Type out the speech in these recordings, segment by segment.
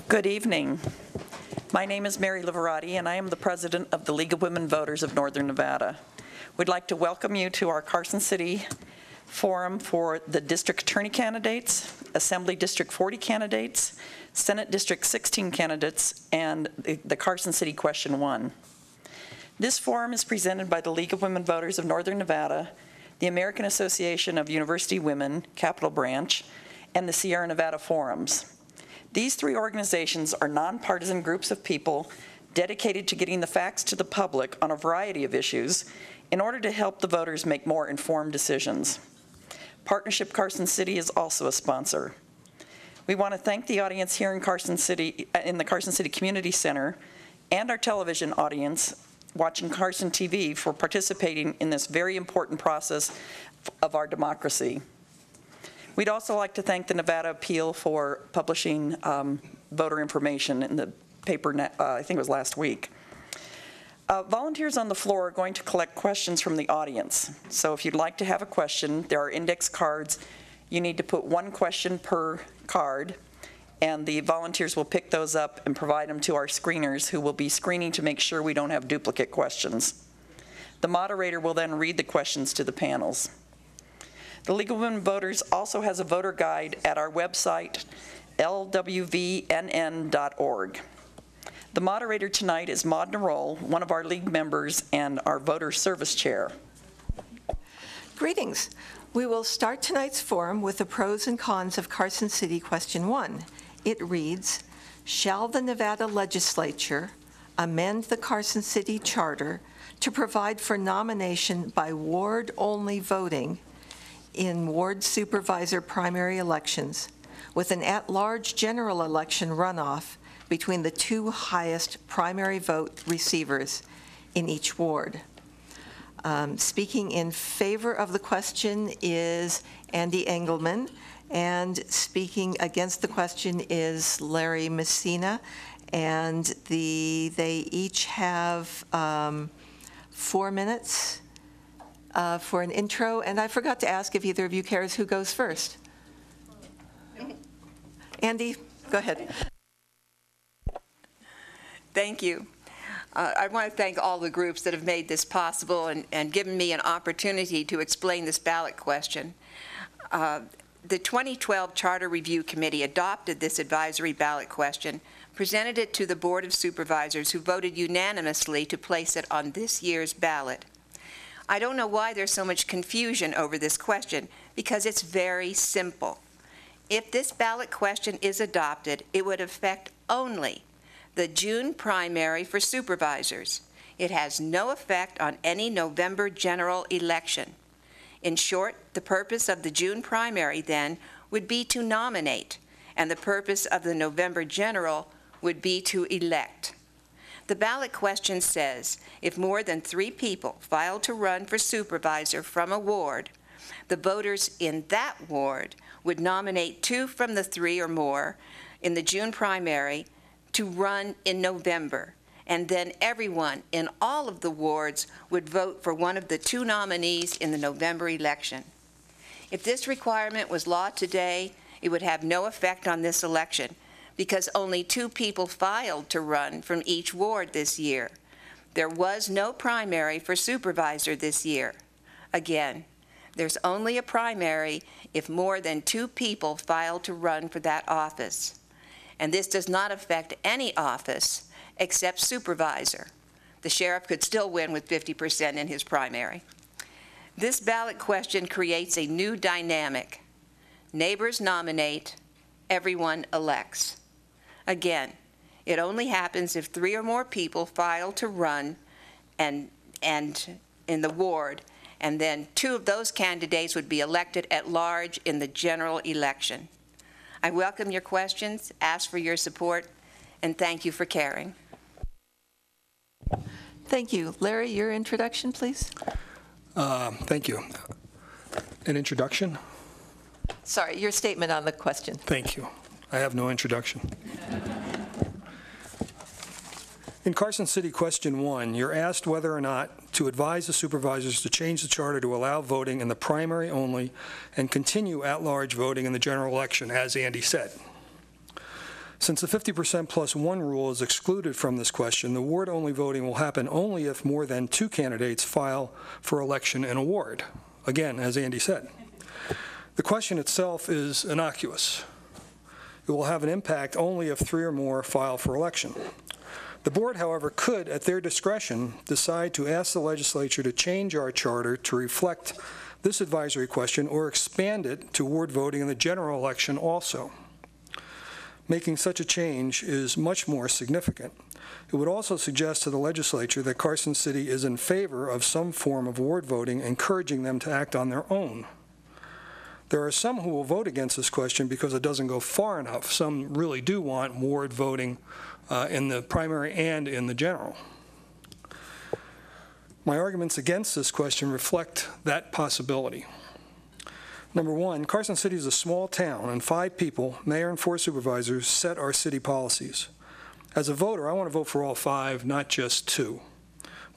Good evening. My name is Mary Liverati, and I am the president of the League of Women Voters of Northern Nevada. We'd like to welcome you to our Carson City Forum for the District Attorney candidates, Assembly District 40 candidates, Senate District 16 candidates, and the Carson City Question 1. This forum is presented by the League of Women Voters of Northern Nevada, the American Association of University Women, Capital Branch, and the Sierra Nevada Forums. These three organizations are nonpartisan groups of people dedicated to getting the facts to the public on a variety of issues in order to help the voters make more informed decisions. Partnership Carson City is also a sponsor. We want to thank the audience here in Carson City, in the Carson City Community Center, and our television audience watching Carson TV for participating in this very important process of our democracy. We'd also like to thank the Nevada Appeal for publishing voter information in the paper, I think it was last week. Volunteers on the floor are going to collect questions from the audience. So if you'd like to have a question, there are index cards. You need to put one question per card, and the volunteers will pick those up and provide them to our screeners, who will be screening to make sure we don't have duplicate questions. The moderator will then read the questions to the panels. The League of Women Voters also has a voter guide at our website, lwvnn.org. The moderator tonight is Maud Naroll, one of our league members and our voter service chair. Greetings. We will start tonight's forum with the pros and cons of Carson City Question 1. It reads, shall the Nevada legislature amend the Carson City Charter to provide for nomination by ward-only voting in ward supervisor primary elections with an at-large general election runoff between the two highest primary vote receivers in each ward? Speaking in favor of the question is Andy Engelman, and speaking against the question is Larry Messina, and they each have 4 minutes for an intro, and I forgot to ask if either of you cares who goes first. Andy, go ahead. Thank you. I want to thank all the groups that have made this possible and given me an opportunity to explain this ballot question. The 2012 Charter Review Committee adopted this advisory ballot question, presented it to the Board of Supervisors, who voted unanimously to place it on this year's ballot. I don't know why there's so much confusion over this question, because it's very simple. If this ballot question is adopted, it would affect only the June primary for supervisors. It has no effect on any November general election. In short, the purpose of the June primary then would be to nominate, and the purpose of the November general would be to elect. The ballot question says, if more than 3 people file to run for supervisor from a ward, the voters in that ward would nominate 2 from the 3 or more in the June primary to run in November, and then everyone in all of the wards would vote for one of the 2 nominees in the November election. If this requirement was law today, it would have no effect on this election, because only 2 people filed to run from each ward this year. There was no primary for supervisor this year. Again, there's only a primary if more than 2 people file to run for that office. And this does not affect any office except supervisor. The sheriff could still win with 50% in his primary. This ballot question creates a new dynamic. Neighbors nominate, everyone elects. Again, it only happens if 3 or more people file to run and in the ward, and then 2 of those candidates would be elected at large in the general election. I welcome your questions, ask for your support, and thank you for caring. Thank you. Larry, your introduction, please. Thank you. An introduction? Sorry, your statement on the question. Thank you. I have no introduction. In Carson City Question 1, you're asked whether or not to advise the supervisors to change the charter to allow voting in the primary only and continue at-large voting in the general election, as Andy said. Since the 50% plus one rule is excluded from this question, the ward-only voting will happen only if more than 2 candidates file for election in a ward. Again, as Andy said. The question itself is innocuous. It will have an impact only if 3 or more file for election. The board, however, could, at their discretion, decide to ask the legislature to change our charter to reflect this advisory question or expand it to ward voting in the general election also. Making such a change is much more significant. It would also suggest to the legislature that Carson City is in favor of some form of ward voting, encouraging them to act on their own. There are some who will vote against this question because it doesn't go far enough. Some really do want ward voting in the primary and in the general. My arguments against this question reflect that possibility. Number one, Carson City is a small town, and 5 people, mayor and 4 supervisors, set our city policies. As a voter, I want to vote for all 5, not just 2,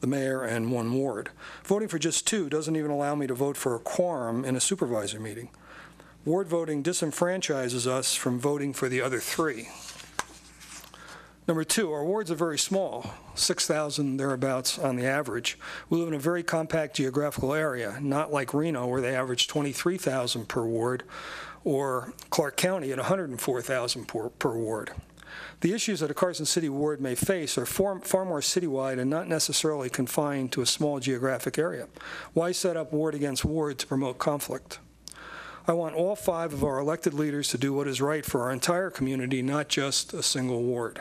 the mayor and 1 ward. Voting for just 2 doesn't even allow me to vote for a quorum in a supervisor meeting. Ward voting disenfranchises us from voting for the other 3. Number 2, our wards are very small, 6,000 thereabouts on the average. We live in a very compact geographical area, not like Reno where they average 23,000 per ward, or Clark County at 104,000 per ward. The issues that a Carson City ward may face are far more citywide and not necessarily confined to a small geographic area. Why set up ward against ward to promote conflict? I want all 5 of our elected leaders to do what is right for our entire community, not just a single ward.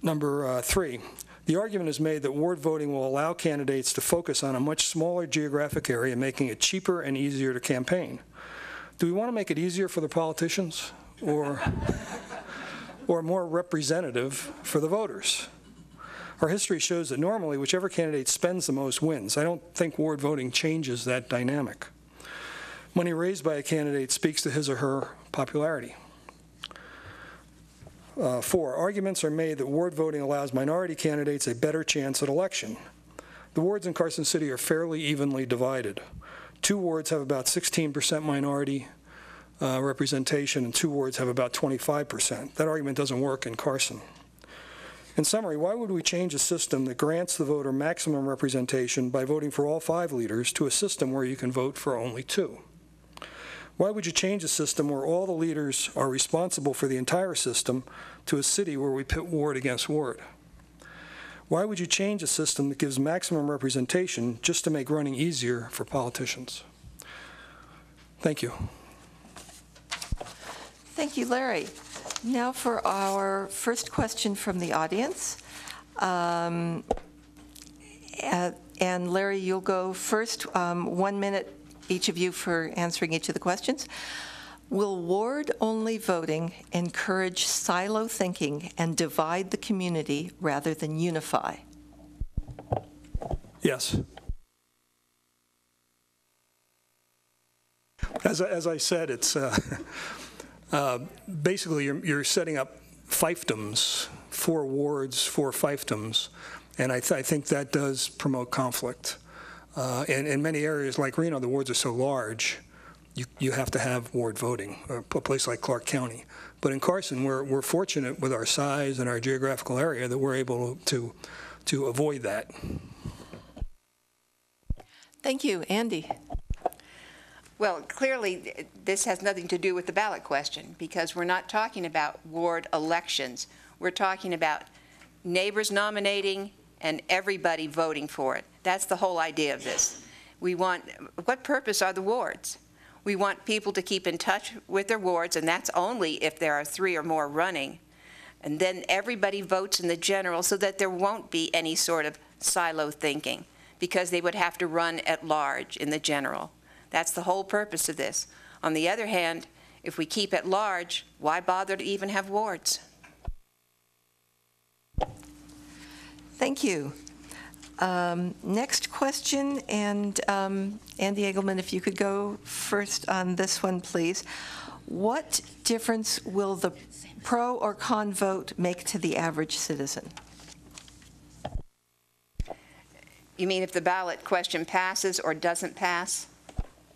Number 3, the argument is made that ward voting will allow candidates to focus on a much smaller geographic area, making it cheaper and easier to campaign. Do we want to make it easier for the politicians or more representative for the voters? Our history shows that normally whichever candidate spends the most wins. I don't think ward voting changes that dynamic. Money raised by a candidate speaks to his or her popularity. 4, arguments are made that ward voting allows minority candidates a better chance at election. The wards in Carson City are fairly evenly divided. 2 wards have about 16% minority representation, and 2 wards have about 25%. That argument doesn't work in Carson. In summary, why would we change a system that grants the voter maximum representation by voting for all 5 leaders to a system where you can vote for only 2? Why would you change a system where all the leaders are responsible for the entire system to a city where we pit ward against ward? Why would you change a system that gives maximum representation just to make running easier for politicians? Thank you. Thank you, Larry. Now for our first question from the audience. And Larry, you'll go first. 1 minute, each of you, for answering each of the questions. Will ward-only voting encourage silo thinking and divide the community rather than unify? Yes. As I said, it's basically you're setting up fiefdoms, 4 wards, 4 fiefdoms, and I think that does promote conflict. And in many areas like Reno, the wards are so large, you have to have ward voting, or a place like Clark County. But in Carson, we're fortunate with our size and our geographical area that we're able to avoid that. Thank you. Andy? Well, clearly, this has nothing to do with the ballot question, because we're not talking about ward elections. We're talking about neighbors nominating and everybody voting for it. That's the whole idea of this. What purpose are the wards? We want people to keep in touch with their wards, and that's only if there are 3 or more running. And then everybody votes in the general so that there won't be any sort of silo thinking, because they would have to run at large in the general. That's the whole purpose of this. On the other hand, if we keep it large, why bother to even have wards? Thank you. Next question, and Andy Egelman, if you could go first on this one, please. What difference will the pro or con vote make to the average citizen? You mean if the ballot question passes or doesn't pass?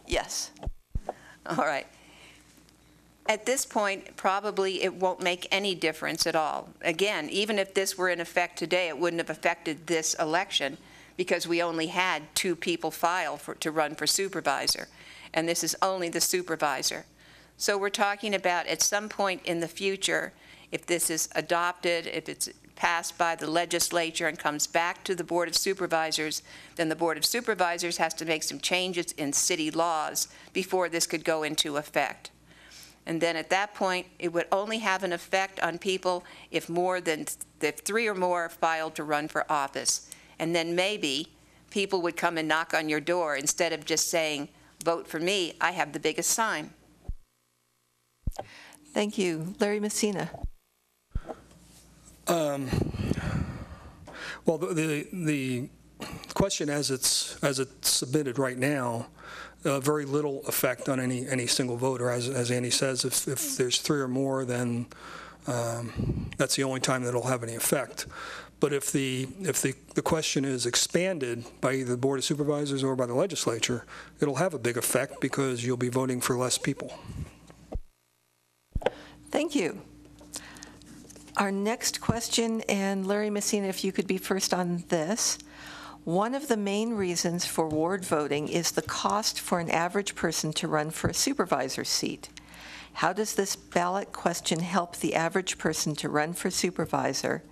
Yes. All right. At this point, probably it won't make any difference at all. Again, even if this were in effect today, it wouldn't have affected this election because we only had 2 people file to run for supervisor, and this is only the supervisor. So we're talking about at some point in the future, if this is adopted, if it's passed by the legislature and comes back to the Board of Supervisors, then the Board of Supervisors has to make some changes in city laws before this could go into effect. And then at that point, it would only have an effect on people if 3 or more filed to run for office. And then maybe people would come and knock on your door instead of just saying, vote for me, I have the biggest sign. Thank you. Larry Messina. Well, the question as it's submitted right now, very little effect on any single voter. As Andy says, if there's 3 or more, then that's the only time that it'll have any effect. But if the question is expanded by either the Board of Supervisors or by the legislature, it'll have a big effect because you'll be voting for less people. Thank you. Our next question, and Larry Messina, if you could be first on this. One of the main reasons for ward voting is the cost for an average person to run for a supervisor seat. How does this ballot question help the average person to run for supervisor?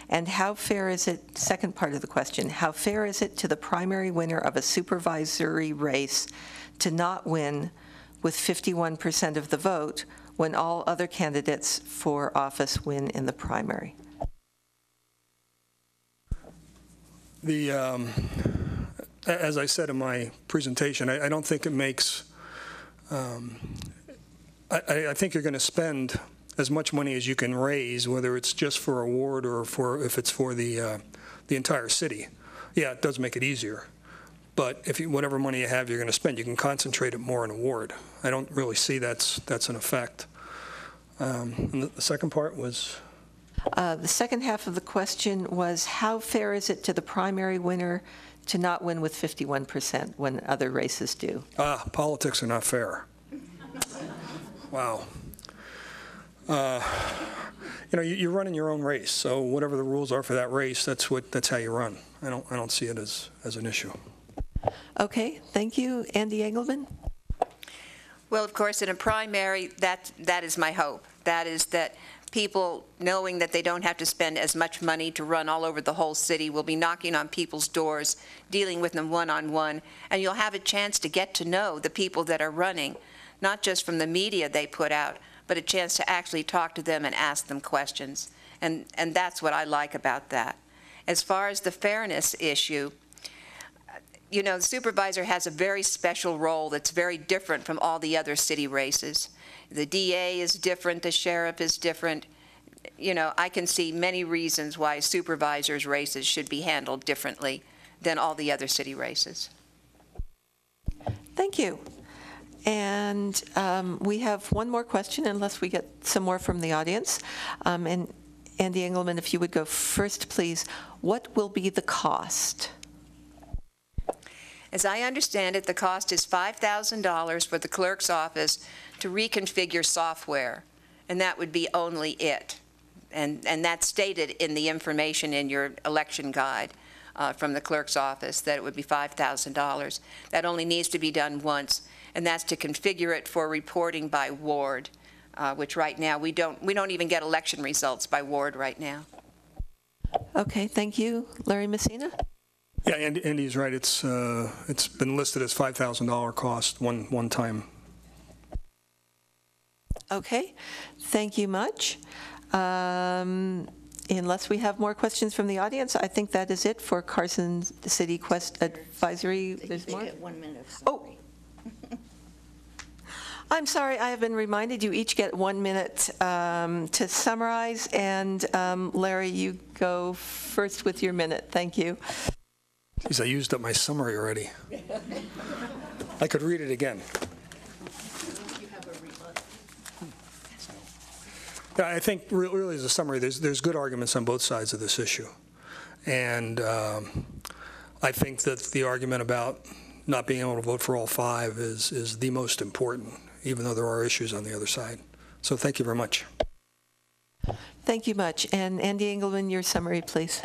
And how fair is it, second part of the question, how fair is it to the primary winner of a supervisory race to not win with 51% of the vote when all other candidates for office win in the primary? As I said in my presentation, I don't think it makes, I think you're going to spend as much money as you can raise, whether it's just for a ward or if it's for the entire city. Yeah, it does make it easier. But if whatever money you have you're going to spend, you can concentrate it more in a ward. I don't really see that's an effect. And the second part was? The second half of the question was, how fair is it to the primary winner to not win with 51% when other races do? Politics are not fair. Wow. You're running your own race, so whatever the rules are for that race, that's how you run. I don't see it as an issue. Okay, thank you. Andy Engelman? Well, of course, in a primary, that is my hope. That is that people, knowing that they don't have to spend as much money to run all over the whole city, will be knocking on people's doors, dealing with them one-on-one, and you'll have a chance to get to know the people that are running, not just from the media they put out, but a chance to actually talk to them and ask them questions. And that's what I like about that. As far as the fairness issue, the supervisor has a very special role that's very different from all the other city races. The DA is different, the sheriff is different. I can see many reasons why supervisors' races should be handled differently than all the other city races. Thank you. And we have one more question, unless we get some more from the audience. And Andy Engelman, if you would go first, please. What will be the cost? As I understand it, the cost is $5,000 for the clerk's office to reconfigure software, and that would be only it. And that's stated in the information in your election guide from the clerk's office, that it would be $5,000. That only needs to be done once, and that's to configure it for reporting by ward, which right now we don't even get election results by ward right now. Okay, thank you. Larry Messina? Yeah, Andy's right. It's been listed as $5,000 cost one time. Okay, thank you much. Unless we have more questions from the audience, I think that is it for Carson City Quest Advisory. There's more? Get 1 minute. Oh. I'm sorry, I have been reminded you each get 1 minute to summarize, and Larry, you go first with your minute. Thank you. Geez, I used up my summary already. I could read it again. Yeah, I think really as a summary, there's good arguments on both sides of this issue. And I think that the argument about not being able to vote for all 5 is the most important, even though there are issues on the other side. So thank you very much. Thank you much. And Andy Engelman, your summary, please.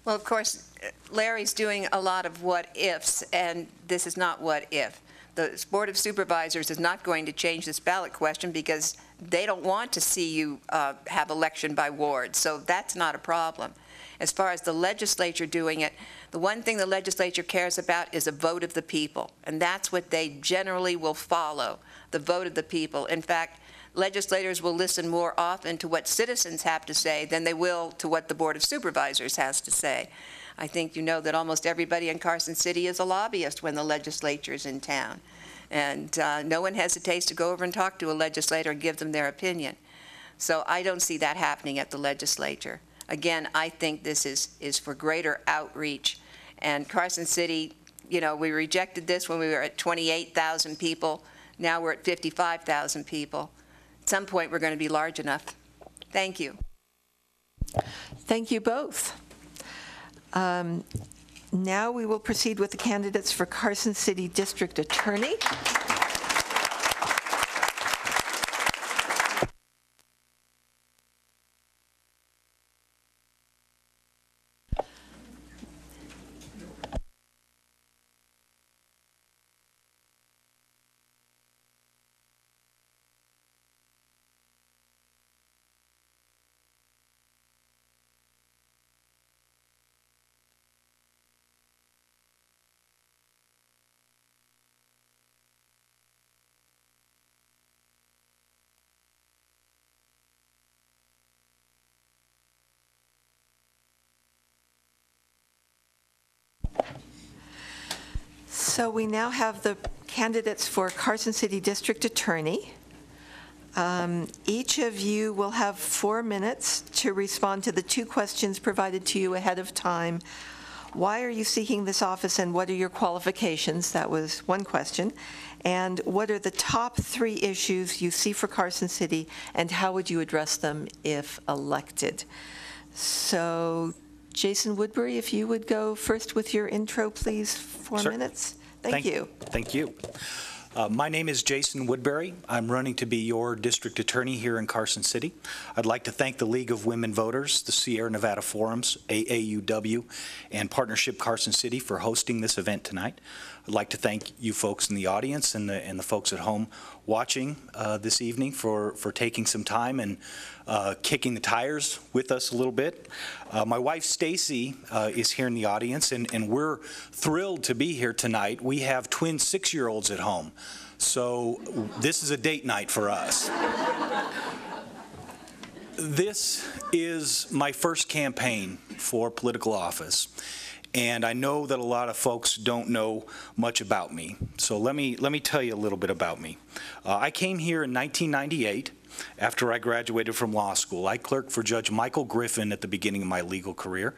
Well, of course, Larry's doing a lot of what-ifs, and this is not what-if. The Board of Supervisors is not going to change this ballot question because they don't want to see you have election by ward, so that's not a problem. As far as the legislature doing it, the one thing the legislature cares about is a vote of the people, and that's what they generally will follow, the vote of the people. In fact, legislators will listen more often to what citizens have to say than they will to what the Board of Supervisors has to say. I think you know that almost everybody in Carson City is a lobbyist when the legislature is in town. And no one hesitates to go over and talk to a legislator and give them their opinion. So I don't see that happening at the legislature. Again, I think this is for greater outreach. And Carson City, you know, we rejected this when we were at 28,000 people. Now we're at 55,000 people. At some point, we're going to be large enough. Thank you. Thank you both. Now we will proceed with the candidates for Carson City District Attorney. So we now have the candidates for Carson City District Attorney. Each of you will have 4 minutes to respond to the 2 questions provided to you ahead of time. Why are you seeking this office and what are your qualifications? That was one question. And what are the top 3 issues you see for Carson City and how would you address them if elected? So Jason Woodbury, if you would go first with your intro, please, 4 Sure. minutes. Thank you. Thank you. My name is Jason Woodbury. I'm running to be your district attorney here in Carson City. I'd like to thank the League of Women Voters, the Sierra Nevada Forums, AAUW, and Partnership Carson City for hosting this event tonight. I'd like to thank you folks in the audience and the folks at home watching this evening for taking some time and kicking the tires with us a little bit. My wife Stacy is here in the audience, and we're thrilled to be here tonight. We have twin 6-year-olds at home, so this is a date night for us. This is my first campaign for political office. And I know that a lot of folks don't know much about me. So let me tell you a little bit about me. I came here in 1998 after I graduated from law school. I clerked for Judge Michael Griffin at the beginning of my legal career.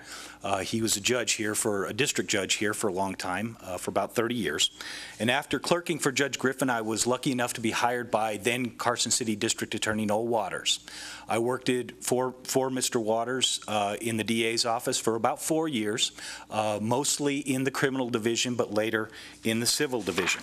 He was a district judge here for a long time, for about 30 years. And after clerking for Judge Griffin, I was lucky enough to be hired by then Carson City District Attorney Noel Waters. I worked for Mr. Waters in the DA's office for about 4 years, mostly in the criminal division, but later in the civil division.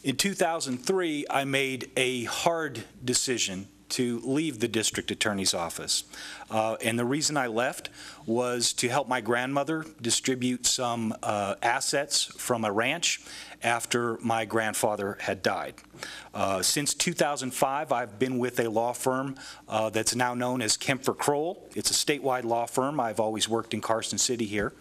In 2003, I made a hard decision to leave the district attorney's office. And the reason I left was to help my grandmother distribute some assets from a ranch after my grandfather had died. Since 2005, I've been with a law firm that's now known as Kempfer Kroll. It's a statewide law firm. I've always worked in Carson City here.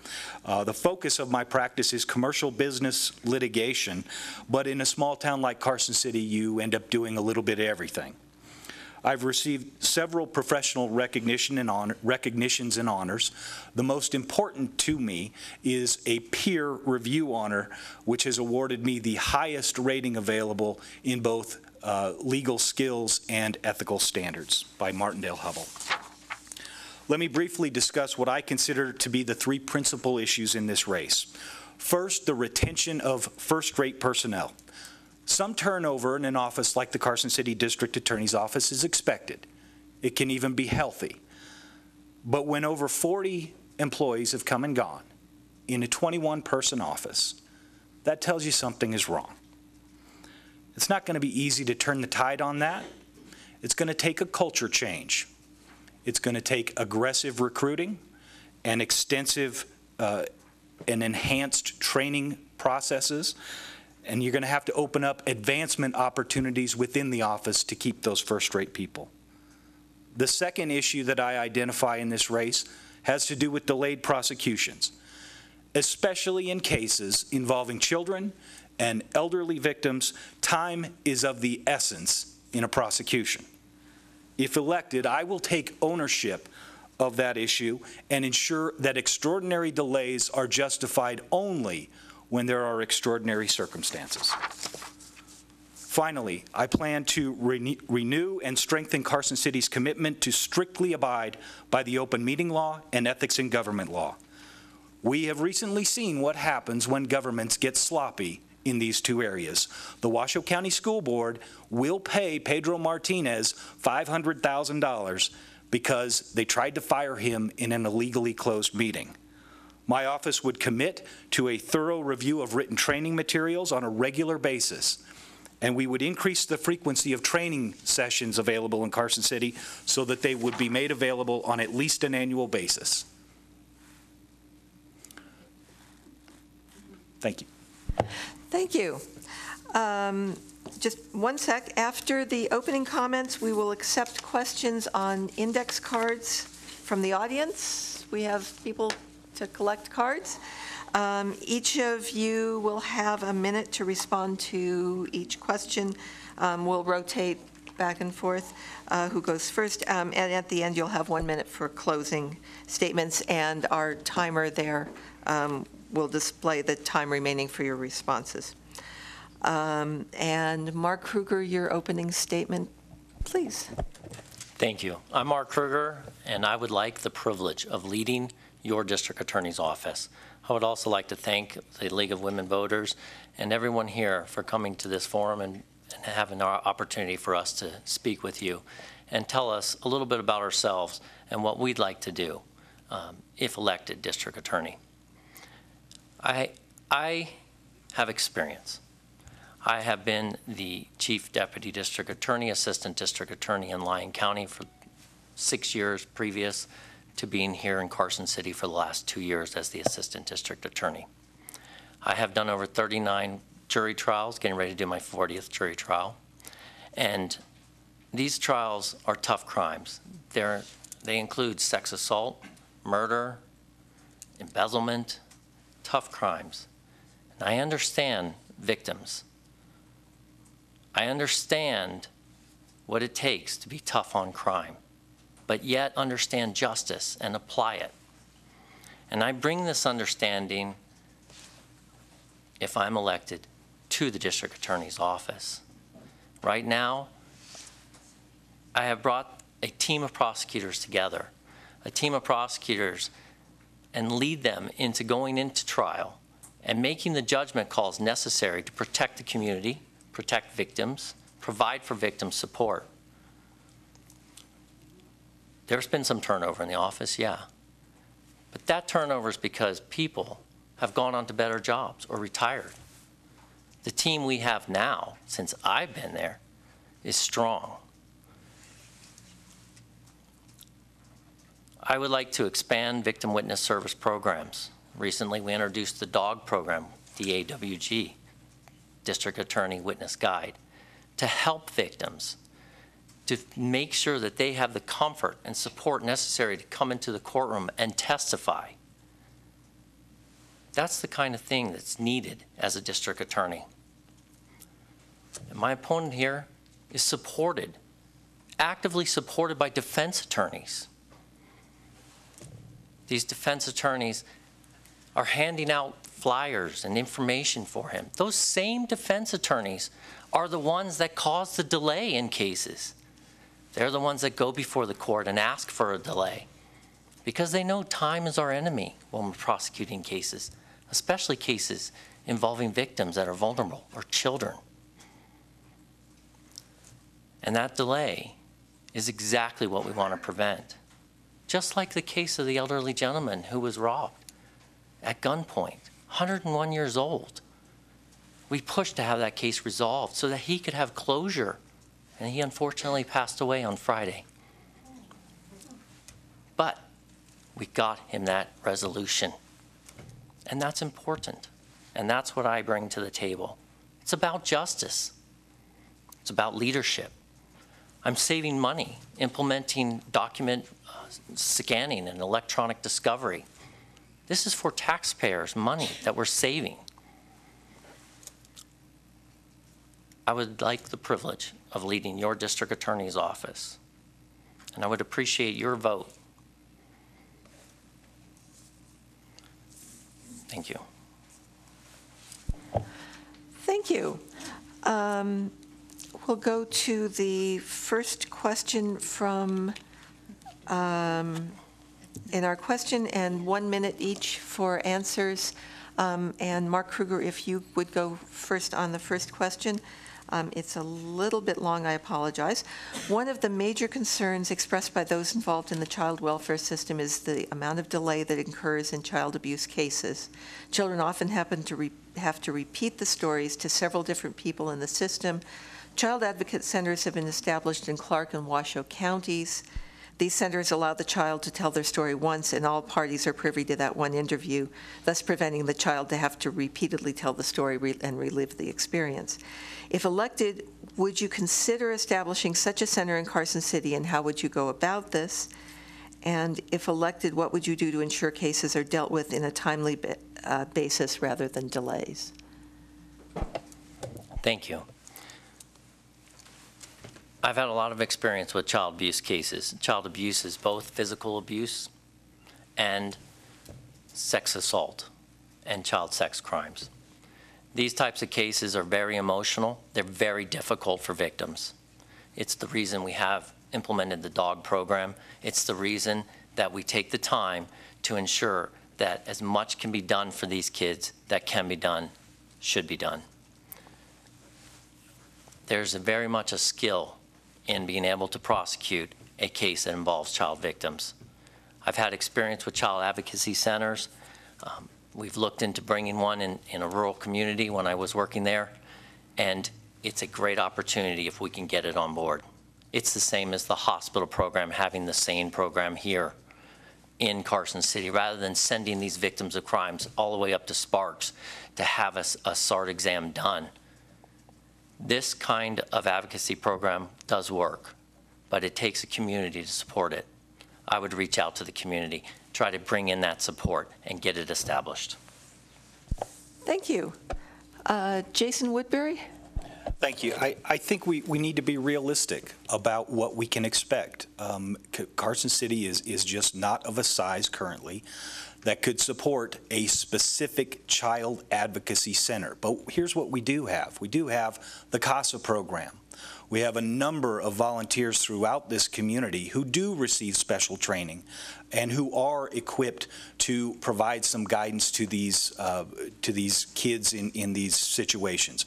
The focus of my practice is commercial business litigation, but in a small town like Carson City, you end up doing a little bit of everything. I've received several professional recognitions and honors. The most important to me is a peer review honor, which has awarded me the highest rating available in both legal skills and ethical standards by Martindale-Hubbell. Let me briefly discuss what I consider to be the 3 principal issues in this race. First, the retention of first-rate personnel. Some turnover in an office like the Carson City District Attorney's Office is expected. It can even be healthy. But when over 40 employees have come and gone in a 21-person office, that tells you something is wrong. It's not going to be easy to turn the tide on that, It's going to take a culture change. It's going to take aggressive recruiting and extensive and enhanced training processes, and you're going to have to open up advancement opportunities within the office to keep those first-rate people. The second issue that I identify in this race has to do with delayed prosecutions, especially in cases involving children and elderly victims. Time is of the essence in a prosecution. If elected, I will take ownership of that issue and ensure that extraordinary delays are justified only when there are extraordinary circumstances. Finally, I plan to renew and strengthen Carson City's commitment to strictly abide by the open meeting law and ethics in government law. We have recently seen what happens when governments get sloppy in these two areas. The Washoe County School Board will pay Pedro Martinez $500,000 because they tried to fire him in an illegally closed meeting. My office would commit to a thorough review of written training materials on a regular basis, and we would increase the frequency of training sessions available in Carson City so that they would be made available on at least an annual basis. Thank you. Thank you. Just one sec. After the opening comments, we will accept questions on index cards from the audience. We have people to collect cards. Each of you will have a minute to respond to each question. We'll rotate back and forth who goes first. And at the end, you'll have 1 minute for closing statements, and our timer there will display the time remaining for your responses. And Mark Kruger, your opening statement, please. Thank you. I'm Mark Kruger, and I would like the privilege of leading your district attorney's office. I would also like to thank the League of Women Voters and everyone here for coming to this forum and having our opportunity for us to speak with you and tell us a little bit about ourselves and what we'd like to do if elected district attorney. I have experience. I have been the Chief Deputy District Attorney, Assistant District Attorney in Lyon County for 6 years previous to being here in Carson City for the last 2 years as the Assistant District Attorney. I have done over 39 jury trials, getting ready to do my 40th jury trial. And these trials are tough crimes. They include sex assault, murder, embezzlement, tough crimes. And I understand victims. I understand what it takes to be tough on crime, but yet understand justice and apply it. And I bring this understanding, if I'm elected, to the district attorney's office. Right now, I have brought a team of prosecutors together, and lead them into going into trial and making the judgment calls necessary to protect the community, protect victims, provide for victim support. There's been some turnover in the office, yeah. But that turnover is because people have gone on to better jobs or retired. The team we have now, since I've been there, is strong. I would like to expand victim witness service programs. Recently, we introduced the DOG program, DAWG, District Attorney Witness Guide, to help victims, to make sure that they have the comfort and support necessary to come into the courtroom and testify. That's the kind of thing that's needed as a district attorney. And my opponent here is supported, actively supported by defense attorneys. These defense attorneys are handing out flyers and information for him. Those same defense attorneys are the ones that cause the delay in cases. They're the ones that go before the court and ask for a delay because they know time is our enemy when we're prosecuting cases, especially cases involving victims that are vulnerable or children. And that delay is exactly what we want to prevent. Just like the case of the elderly gentleman who was robbed at gunpoint, 101 years old. We pushed to have that case resolved so that he could have closure and he unfortunately passed away on Friday. But we got him that resolution, and that's important, and that's what I bring to the table. It's about justice. It's about leadership. I'm saving money, implementing document scanning and electronic discovery. This is for taxpayers' money that we're saving. I would like the privilege of leading your district attorney's office, and I would appreciate your vote. Thank you. Thank you. We'll go to the first question from, in our question, and 1 minute each for answers. And Mark Kruger, if you would go first on the first question. It's a little bit long, I apologize. One of the major concerns expressed by those involved in the child welfare system is the amount of delay that occurs in child abuse cases. Children often have to repeat the stories to several different people in the system. Child advocate centers have been established in Clark and Washoe counties. These centers allow the child to tell their story once, and all parties are privy to that one interview, thus preventing the child to have to repeatedly tell the story and relive the experience. If elected, would you consider establishing such a center in Carson City, and how would you go about this? And if elected, what would you do to ensure cases are dealt with in a timely basis rather than delays? Thank you. I've had a lot of experience with child abuse cases. Child abuse is both physical abuse and sex assault and child sex crimes. These types of cases are very emotional. They're very difficult for victims. It's the reason we have implemented the DOG program. It's the reason that we take the time to ensure that as much can be done for these kids that can be done, should be done. There's very much a skill in being able to prosecute a case that involves child victims. I've had experience with child advocacy centers. We've looked into bringing one in a rural community when I was working there, and it's a great opportunity if we can get it on board. It's the same as the hospital program, having the SANE program here in Carson City, rather than sending these victims of crimes all the way up to Sparks to have a SART exam done. This kind of advocacy program does work, but it takes a community to support it. I would reach out to the community, try to bring in that support and get it established. Thank you. Jason Woodbury? Thank you. I think we need to be realistic about what we can expect. Carson City is just not of a size currently that could support a specific child advocacy center. But here's what we do have. We do have the CASA program. We have a number of volunteers throughout this community who do receive special training and who are equipped to provide some guidance to these kids in these situations.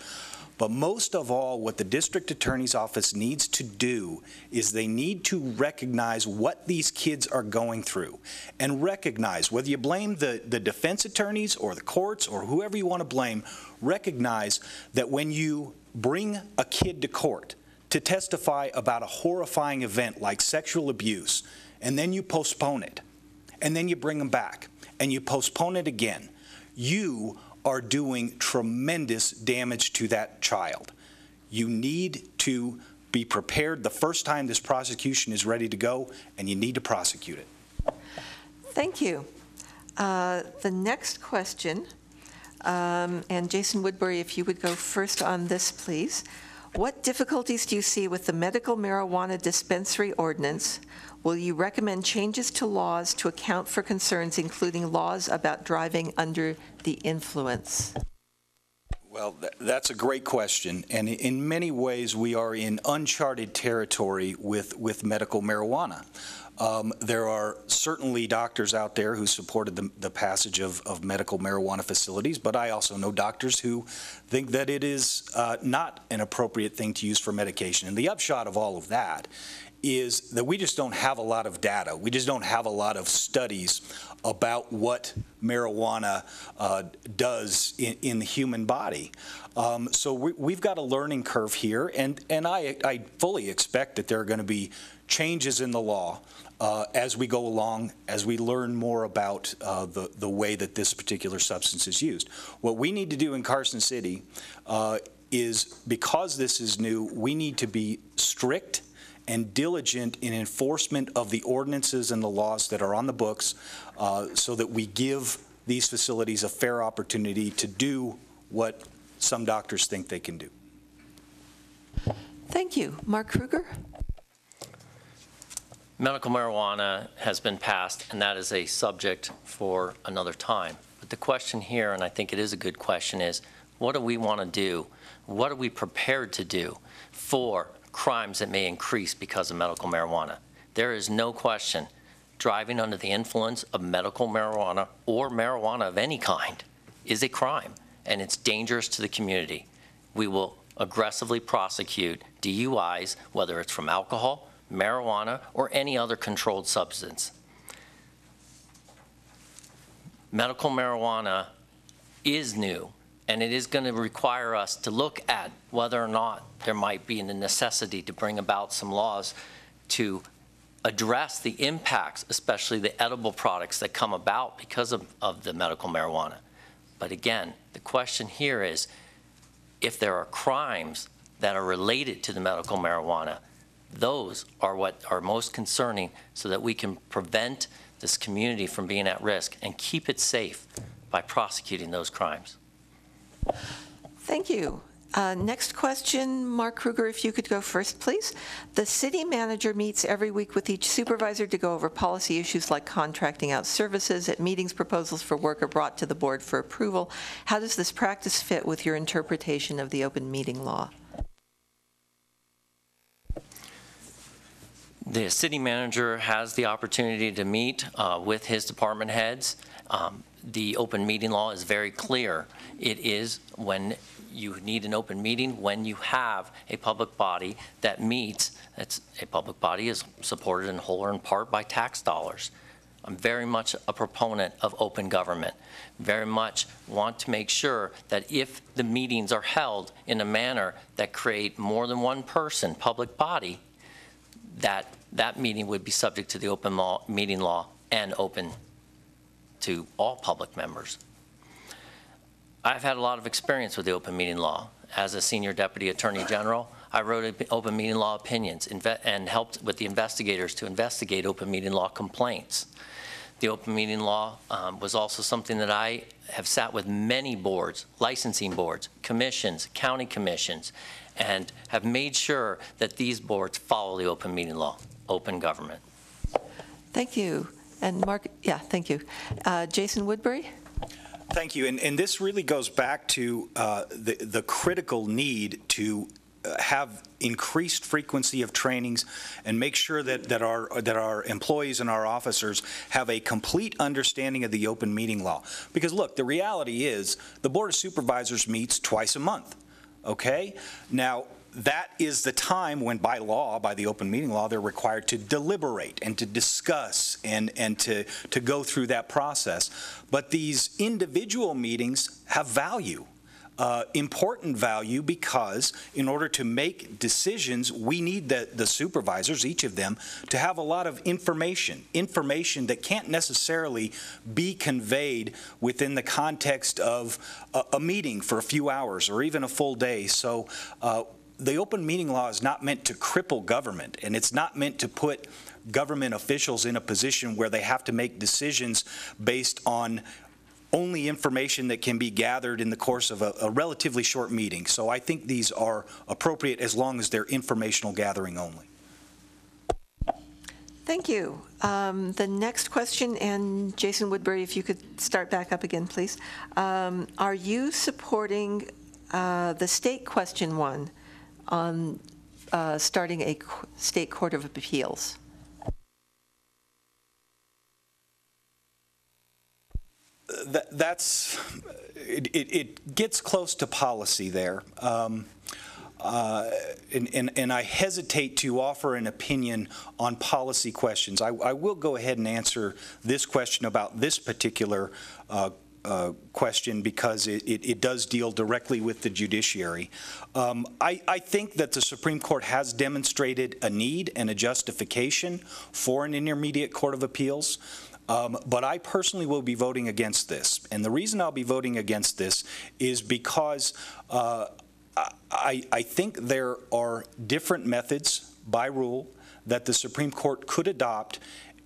But most of all, what the district attorney's office needs to do is they need to recognize what these kids are going through, and recognize, whether you blame the defense attorneys or the courts or whoever you want to blame, recognize that when you bring a kid to court to testify about a horrifying event like sexual abuse, and then you postpone it, and then you bring them back, and you postpone it again, you are doing tremendous damage to that child. You need to be prepared the first time this prosecution is ready to go, and you need to prosecute it. Thank you. The next question, and Jason Woodbury, if you would go first on this, please. What difficulties do you see with the medical marijuana dispensary ordinance? Will you recommend changes to laws to account for concerns, including laws about driving under the influence? Well, that's a great question, and in many ways we are in uncharted territory with medical marijuana. There are certainly doctors out there who supported the passage of medical marijuana facilities, but I also know doctors who think that it is not an appropriate thing to use for medication. And the upshot of all of that is that we just don't have a lot of data. We just don't have a lot of studies about what marijuana does in the human body. So we've got a learning curve here, and I fully expect that there are going to be changes in the law as we go along, as we learn more about the way that this particular substance is used. What we need to do in Carson City is, because this is new, we need to be strict and diligent in enforcement of the ordinances and the laws that are on the books, so that we give these facilities a fair opportunity to do what some doctors think they can do. Thank you. Mark Kruger? Medical marijuana has been passed, and that is a subject for another time. But the question here, and I think it is a good question, is what do we want to do? What are we prepared to do for crimes that may increase because of medical marijuana? There is no question driving under the influence of medical marijuana or marijuana of any kind is a crime, and it's dangerous to the community. We will aggressively prosecute DUIs, whether it's from alcohol, marijuana, or any other controlled substance. Medical marijuana is new, and it is going to require us to look at whether or not there might be a necessity to bring about some laws to address the impacts, especially the edible products that come about because of the medical marijuana. But again, the question here is, if there are crimes that are related to the medical marijuana, those are what are most concerning, so that we can prevent this community from being at risk and keep it safe by prosecuting those crimes. Thank you. Next question, Mark Kruger, if you could go first, please. The city manager meets every week with each supervisor to go over policy issues like contracting out services. At meetings, proposals for work are brought to the board for approval. How does this practice fit with your interpretation of the open meeting law? The city manager has the opportunity to meet with his department heads. The open meeting law is very clear. It is when you need an open meeting, when you have a public body that meets. That's a public body is supported in whole or in part by tax dollars. I'm very much a proponent of open government. Very much want to make sure that if the meetings are held in a manner that create more than one person, public body, that meeting would be subject to the open meeting law and open to all public members. I've had a lot of experience with the open meeting law. As a senior deputy attorney general, I wrote open meeting law opinions and helped with the investigators to investigate open meeting law complaints. The open meeting law was also something that I have sat with many boards, licensing boards, commissions, county commissions, and have made sure that these boards follow the open meeting law, open government. Thank you. And Mark, yeah, thank you. Jason Woodbury? Thank you. And this really goes back to the critical need to have increased frequency of trainings and make sure that our employees and our officers have a complete understanding of the open meeting law. Because look, the reality is the Board of Supervisors meets twice a month, okay? Now, that is the time when, by law, by the open meeting law, they're required to deliberate and to discuss and to go through that process. But these individual meetings have value, important value, because in order to make decisions, we need the supervisors, each of them, to have a lot of information that can't necessarily be conveyed within the context of a meeting for a few hours or even a full day. So the open meeting law is not meant to cripple government, and it's not meant to put government officials in a position where they have to make decisions based on only information that can be gathered in the course of a relatively short meeting. So I think these are appropriate as long as they're informational gathering only. Thank you. The next question, and Jason Woodbury, if you could start back up again, please. Are you supporting the state question 1 on starting a state court of appeals? It gets close to policy there. And I hesitate to offer an opinion on policy questions. I will go ahead and answer this question about this particular question because it does deal directly with the judiciary. I think that the Supreme Court has demonstrated a need and a justification for an intermediate court of appeals. But I personally will be voting against this. And the reason I'll be voting against this is because I think there are different methods by rule that the Supreme Court could adopt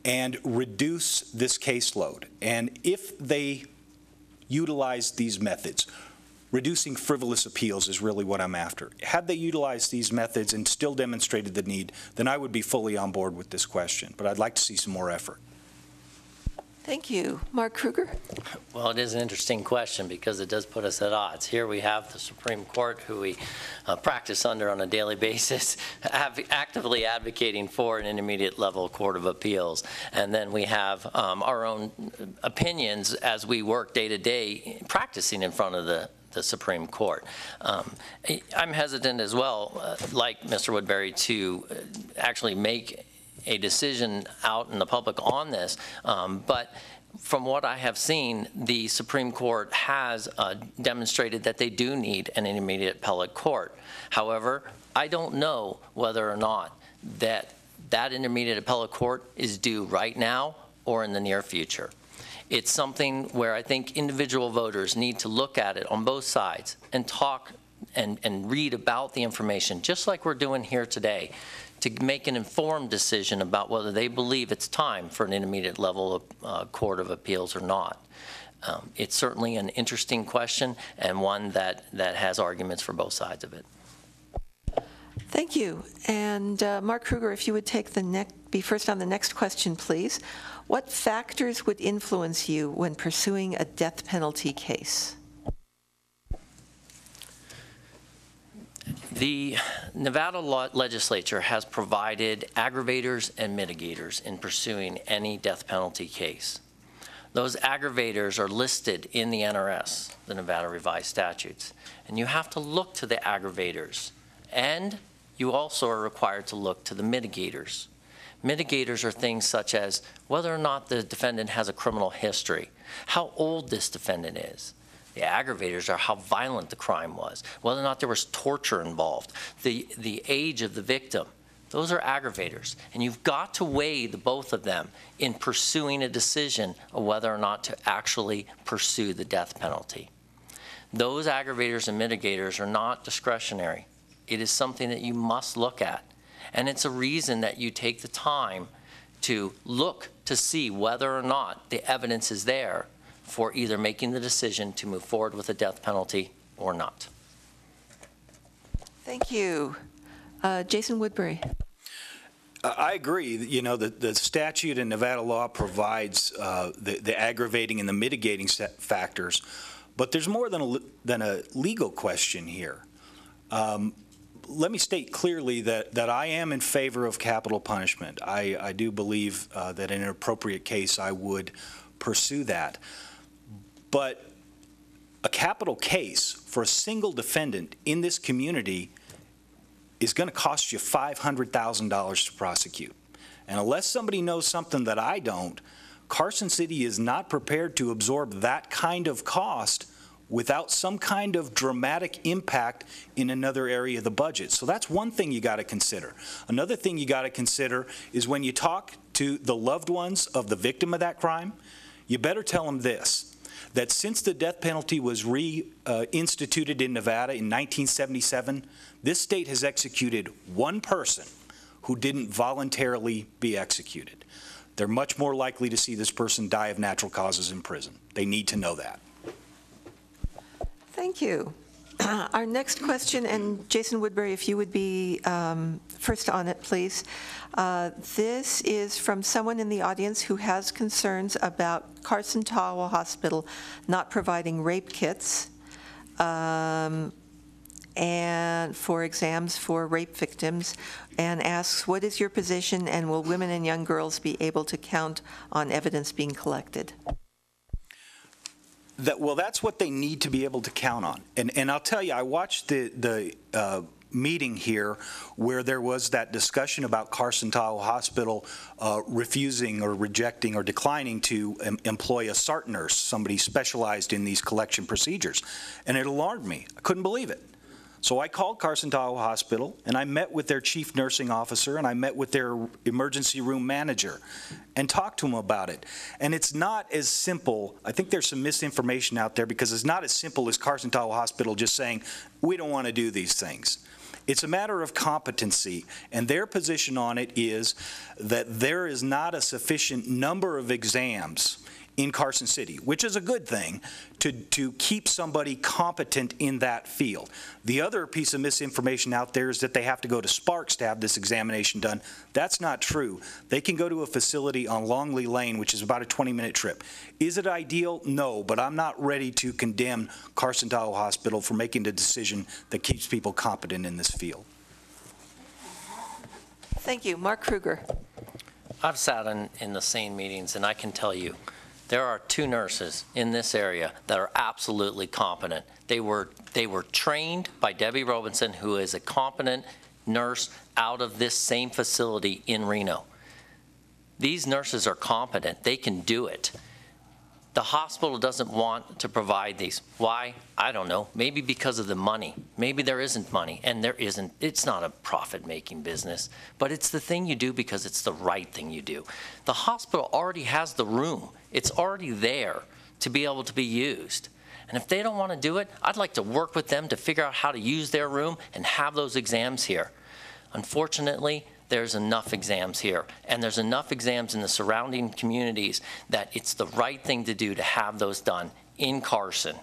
and reduce this caseload. And if they utilize these methods, reducing frivolous appeals is really what I'm after. Had they utilized these methods and still demonstrated the need, then I would be fully on board with this question. But I'd like to see some more effort. Thank you. Mark Kruger? Well, it is an interesting question because it does put us at odds. Here we have the Supreme Court, who we practice under on a daily basis, actively advocating for an intermediate level court of appeals. And then we have our own opinions as we work day to day practicing in front of the Supreme Court. I'm hesitant as well, like Mr. Woodbury, to actually make a decision out in the public on this, but from what I have seen, the Supreme Court has demonstrated that they do need an intermediate appellate court. However, I don't know whether or not that intermediate appellate court is due right now or in the near future. It's something where I think individual voters need to look at it on both sides and talk and read about the information, just like we're doing here today, to make an informed decision about whether they believe it's time for an intermediate level of court of appeals or not. It's certainly an interesting question and one that has arguments for both sides of it. Thank you. And Mark Kruger, if you would be first on the next question, please. What factors would influence you when pursuing a death penalty case? The Nevada legislature has provided aggravators and mitigators in pursuing any death penalty case. Those aggravators are listed in the NRS, the Nevada Revised Statutes, and you have to look to the aggravators, and you also are required to look to the mitigators. Mitigators are things such as whether or not the defendant has a criminal history, how old this defendant is. The aggravators are how violent the crime was, whether or not there was torture involved, the age of the victim. Those are aggravators, and you've got to weigh the both of them in pursuing a decision of whether or not to actually pursue the death penalty. Those aggravators and mitigators are not discretionary. It is something that you must look at, and it's a reason that you take the time to look to see whether or not the evidence is there for either making the decision to move forward with a death penalty or not. Thank you. Jason Woodbury. I agree. You know, the statute in Nevada law provides the aggravating and the mitigating factors, but there's more than a legal question here. Let me state clearly that I am in favor of capital punishment. I do believe that in an appropriate case I would pursue that. But a capital case for a single defendant in this community is going to cost you $500,000 to prosecute. And unless somebody knows something that I don't, Carson City is not prepared to absorb that kind of cost without some kind of dramatic impact in another area of the budget. So that's one thing you got to consider. Another thing you got to consider is when you talk to the loved ones of the victim of that crime, you better tell them this, that since the death penalty was reinstituted in Nevada in 1977, this state has executed one person who didn't voluntarily be executed. They're much more likely to see this person die of natural causes in prison. They need to know that. Thank you. Our next question, and Jason Woodbury, if you would be first on it, please. This is from someone in the audience who has concerns about Carson Tawa Hospital not providing rape kits and for exams for rape victims, and asks, what is your position, and will women and young girls be able to count on evidence being collected? Well, that's what they need to be able to count on. And I'll tell you, I watched the meeting here where there was that discussion about Carson Tahoe Hospital refusing or rejecting or declining to employ a SART nurse, somebody specialized in these collection procedures. And it alarmed me. I couldn't believe it. So I called Carson Tahoe Hospital, and I met with their chief nursing officer, and I met with their emergency room manager and talked to them about it. And it's not as simple. I think there's some misinformation out there because it's not as simple as Carson Tahoe Hospital just saying, we don't want to do these things. It's a matter of competency, and their position on it is that there is not a sufficient number of exams in Carson City, which is a good thing, to keep somebody competent in that field. The other piece of misinformation out there is that they have to go to Sparks to have this examination done. That's not true. They can go to a facility on Longley Lane, which is about a 20-minute trip. Is it ideal? No, but I'm not ready to condemn Carson Tahoe Hospital for making the decision that keeps people competent in this field. Thank you. Mark Kruger. I've sat in the same meetings, and I can tell you, there are 2 nurses in this area that are absolutely competent. They were trained by Debbie Robinson, who is a competent nurse out of this same facility in Reno. These nurses are competent. They can do it. The hospital doesn't want to provide these. Why? I don't know. Maybe because of the money. Maybe there isn't money, and there isn't. It's not a profit-making business, but it's the thing you do because it's the right thing you do. The hospital already has the room. It's already there to be able to be used. And if they don't want to do it, I'd like to work with them to figure out how to use their room and have those exams here. Unfortunately, there's enough exams here, and there's enough exams in the surrounding communities that it's the right thing to do to have those done in Carson.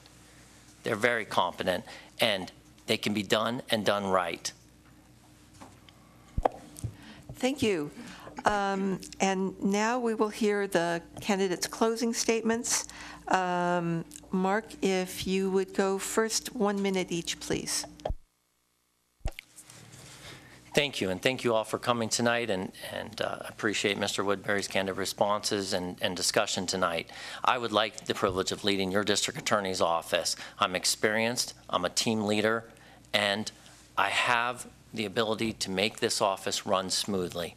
They're very competent, and they can be done and done right. Thank you. And now we will hear the candidates' closing statements. Mark, if you would go first, 1 minute each, please. Thank you, and thank you all for coming tonight, and appreciate Mr. Woodbury's candid responses and discussion tonight. I would like the privilege of leading your district attorney's office. I'm experienced, I'm a team leader, and I have the ability to make this office run smoothly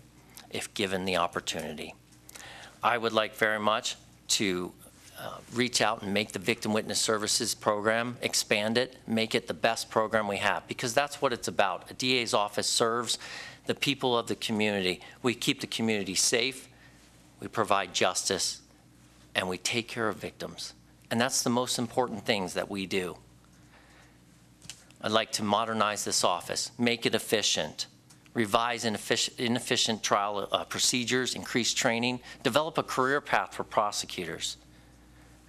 if given the opportunity. I would like very much to reach out and make the Victim Witness Services program, expand it, make it the best program we have, because that's what it's about. A DA's office serves the people of the community. We keep the community safe, we provide justice, and we take care of victims. And that's the most important things that we do. I'd like to modernize this office, make it efficient, revise inefficient trial procedures, increase training, develop a career path for prosecutors.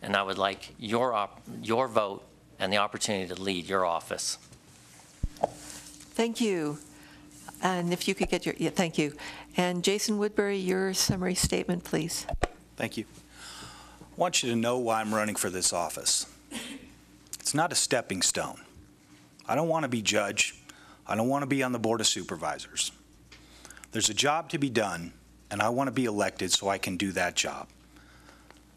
And I would like your vote and the opportunity to lead your office. Thank you. And if you could get your, thank you. And Jason Woodbury, your summary statement, please. Thank you. I want you to know why I'm running for this office. It's not a stepping stone. I don't want to be judge. I don't want to be on the Board of Supervisors. There's a job to be done, and I want to be elected so I can do that job.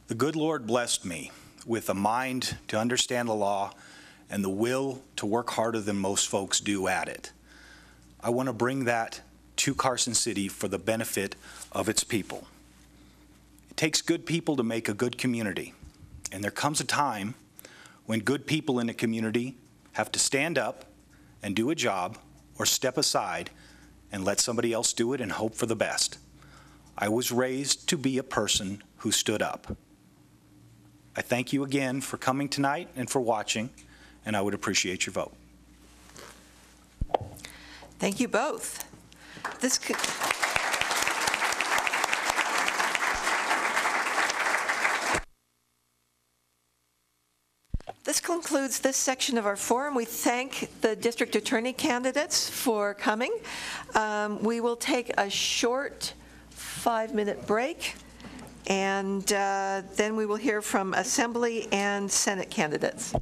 The good Lord blessed me with a mind to understand the law and the will to work harder than most folks do at it. I want to bring that to Carson City for the benefit of its people. It takes good people to make a good community, and there comes a time when good people in a community have to stand up and do a job or step aside and let somebody else do it and hope for the best. I was raised to be a person who stood up. I thank you again for coming tonight and for watching, and I would appreciate your vote. Thank you both. This concludes this section of our forum. We thank the district attorney candidates for coming. We will take a short 5-minute break, and then we will hear from Assembly and Senate candidates.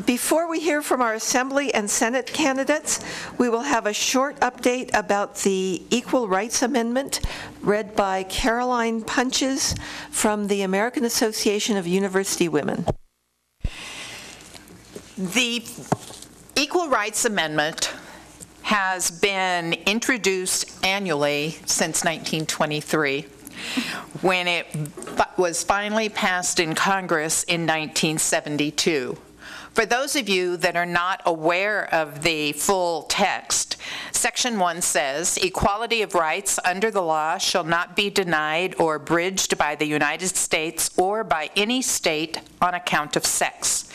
Before we hear from our Assembly and Senate candidates, we will have a short update about the Equal Rights Amendment read by Caroline Punches from the American Association of University Women. The Equal Rights Amendment has been introduced annually since 1923, when it was finally passed in Congress in 1972. For those of you that are not aware of the full text, Section 1 says, "Equality of rights under the law shall not be denied or abridged by the United States or by any state on account of sex."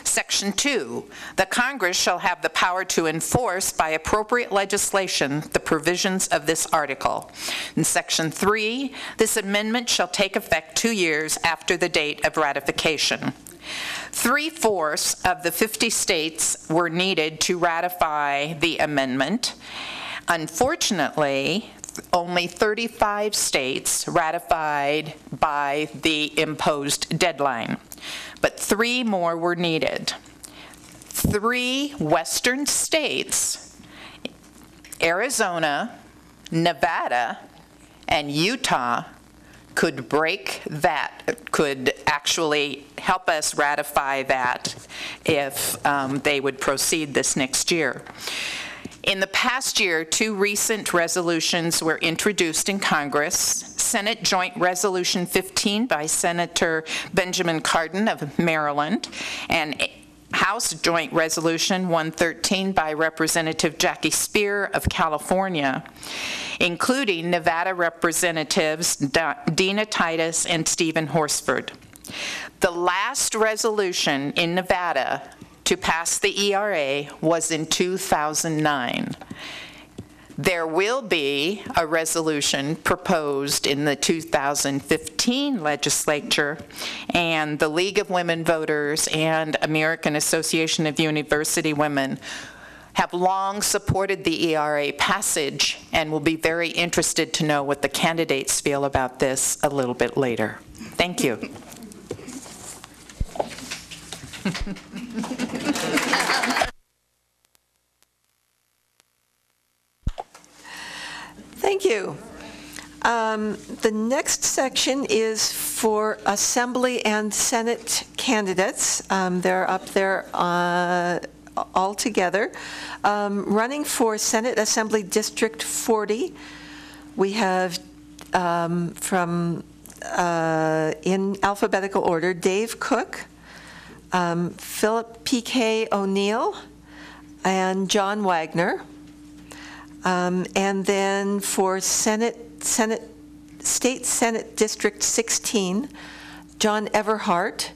Section 2, "The Congress shall have the power to enforce by appropriate legislation the provisions of this article." In Section 3, "This amendment shall take effect 2 years after the date of ratification." 3/4 of the 50 states were needed to ratify the amendment. Unfortunately, only 35 states ratified by the imposed deadline, but 3 more were needed. 3 western states, Arizona, Nevada, and Utah, could break that, could actually help us ratify that if they would proceed this next year. In the past year, 2 recent resolutions were introduced in Congress. Senate Joint Resolution 15 by Senator Benjamin Cardin of Maryland, and House Joint Resolution 113 by Representative Jackie Spear of California, including Nevada Representatives Dina Titus and Stephen Horsford. The last resolution in Nevada to pass the ERA was in 2009. There will be a resolution proposed in the 2015 legislature, and the League of Women Voters and American Association of University Women have long supported the ERA passage and will be very interested to know what the candidates feel about this a little bit later. Thank you. Thank you. The next section is for Assembly and Senate candidates. They're up there all together. Running for Senate Assembly District 40, we have from, in alphabetical order, Dave Cook, Philip P.K. O'Neill, and John Wagner. And then for State Senate District 16, John Everhart.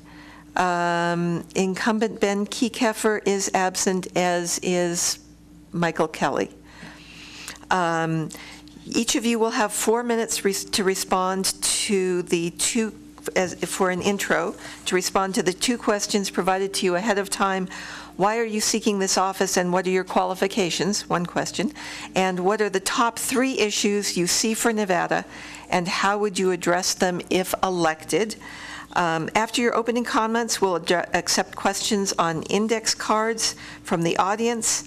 Incumbent Ben Kiekeffer is absent, as is Michael Kelly. Each of you will have 4 minutes to respond to the for an intro, to respond to the 2 questions provided to you ahead of time. Why are you seeking this office, and what are your qualifications? 1 question. And what are the top 3 issues you see for Nevada, and how would you address them if elected? After your opening comments, we'll accept questions on index cards from the audience.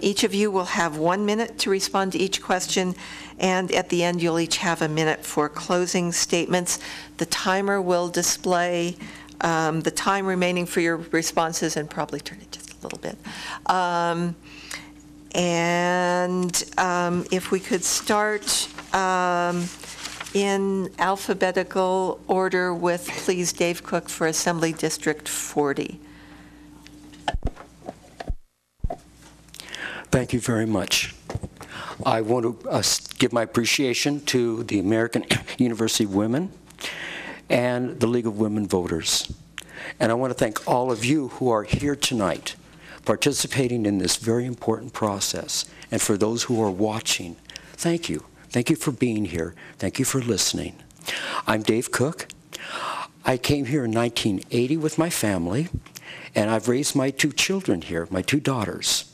Each of you will have 1 minute to respond to each question, and at the end, you'll each have a minute for closing statements. The timer will display the time remaining for your responses, and probably turn it just a little bit. If we could start in alphabetical order with, please, Dave Cook for Assembly District 40. Thank you very much. I want to give my appreciation to the American University Women and the League of Women Voters. And I want to thank all of you who are here tonight participating in this very important process. And for those who are watching, thank you. Thank you for being here. Thank you for listening. I'm Dave Cook. I came here in 1980 with my family, and I've raised my 2 children here, my 2 daughters.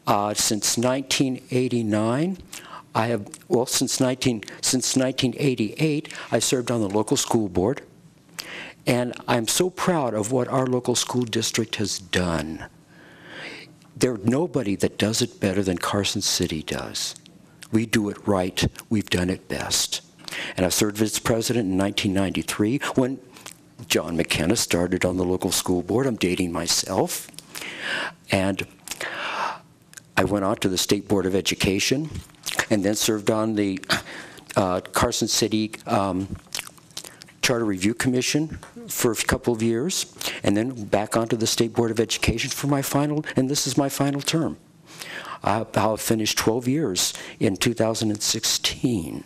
Since 1989, since 1988, I served on the local school board, And I'm so proud of what our local school district has done. There's nobody that does it better than Carson City does. We do it right. We've done it best. And I served as president in 1993 when John McKenna started on the local school board. I'm dating myself. And I went on to the State Board of Education and then served on the Carson City Charter Review Commission for a couple of years, and then back onto the State Board of Education for my final, and this is my final term. I'll finish 12 years in 2016.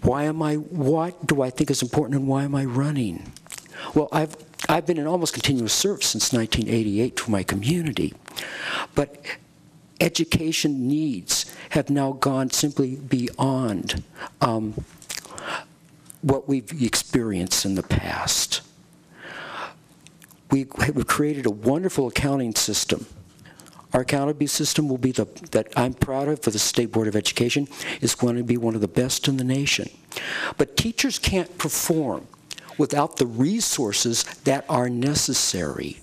What do I think is important and why am I running? Well, I've been in almost continuous service since 1988 to my community, but education needs have now gone simply beyond what we've experienced in the past. We've created a wonderful accounting system. Our accountability system will be that I'm proud of for the State Board of Education is going to be one of the best in the nation. But teachers can't perform without the resources that are necessary.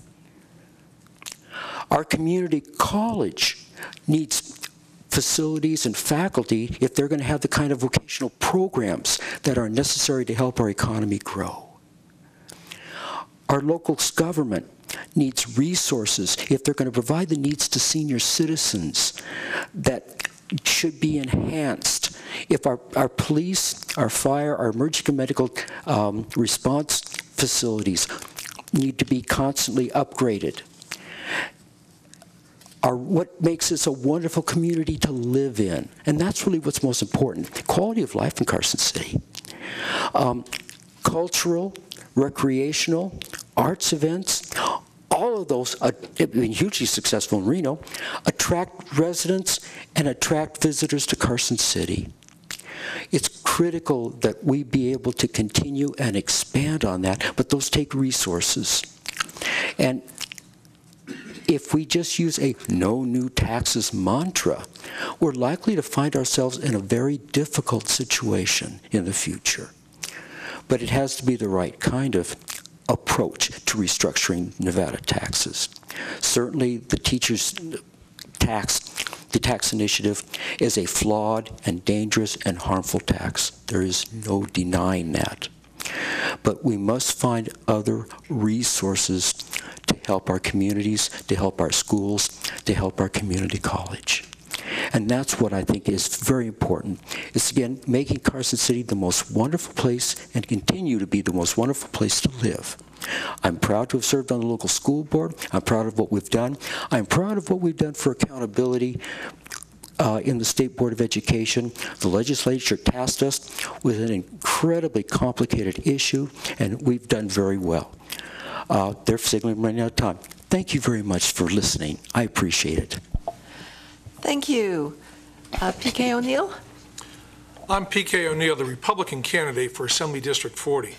Our community college needs facilities and faculty if they're going to have the kind of vocational programs that are necessary to help our economy grow. Our local government needs resources if they're going to provide the needs to senior citizens that should be enhanced. If our police, our fire, our emergency medical response facilities need to be constantly upgraded. What makes this a wonderful community to live in, and that's really what's most important, quality of life in Carson City. Cultural, recreational, arts events, all of those have been hugely successful in Reno, attract residents and attract visitors to Carson City. It's critical that we be able to continue and expand on that, but those take resources. And if we just use a no new taxes mantra, we're likely to find ourselves in a very difficult situation in the future. But it has to be the right kind of approach to restructuring Nevada taxes. Certainly the teachers' tax initiative is a flawed and dangerous and harmful tax. There is no denying that. But we must find other resources to help our communities, to help our schools, to help our community college. And that's what I think is very important. It's, again, making Carson City the most wonderful place and continue to be the most wonderful place to live. I'm proud to have served on the local school board. I'm proud of what we've done. I'm proud of what we've done for accountability in the State Board of Education. The legislature tasked us with an incredibly complicated issue, and we've done very well. They're signaling running out of time. Thank you very much for listening. I appreciate it. Thank you. P.K. O'Neill? I'm P.K. O'Neill, the Republican candidate for Assembly District 40.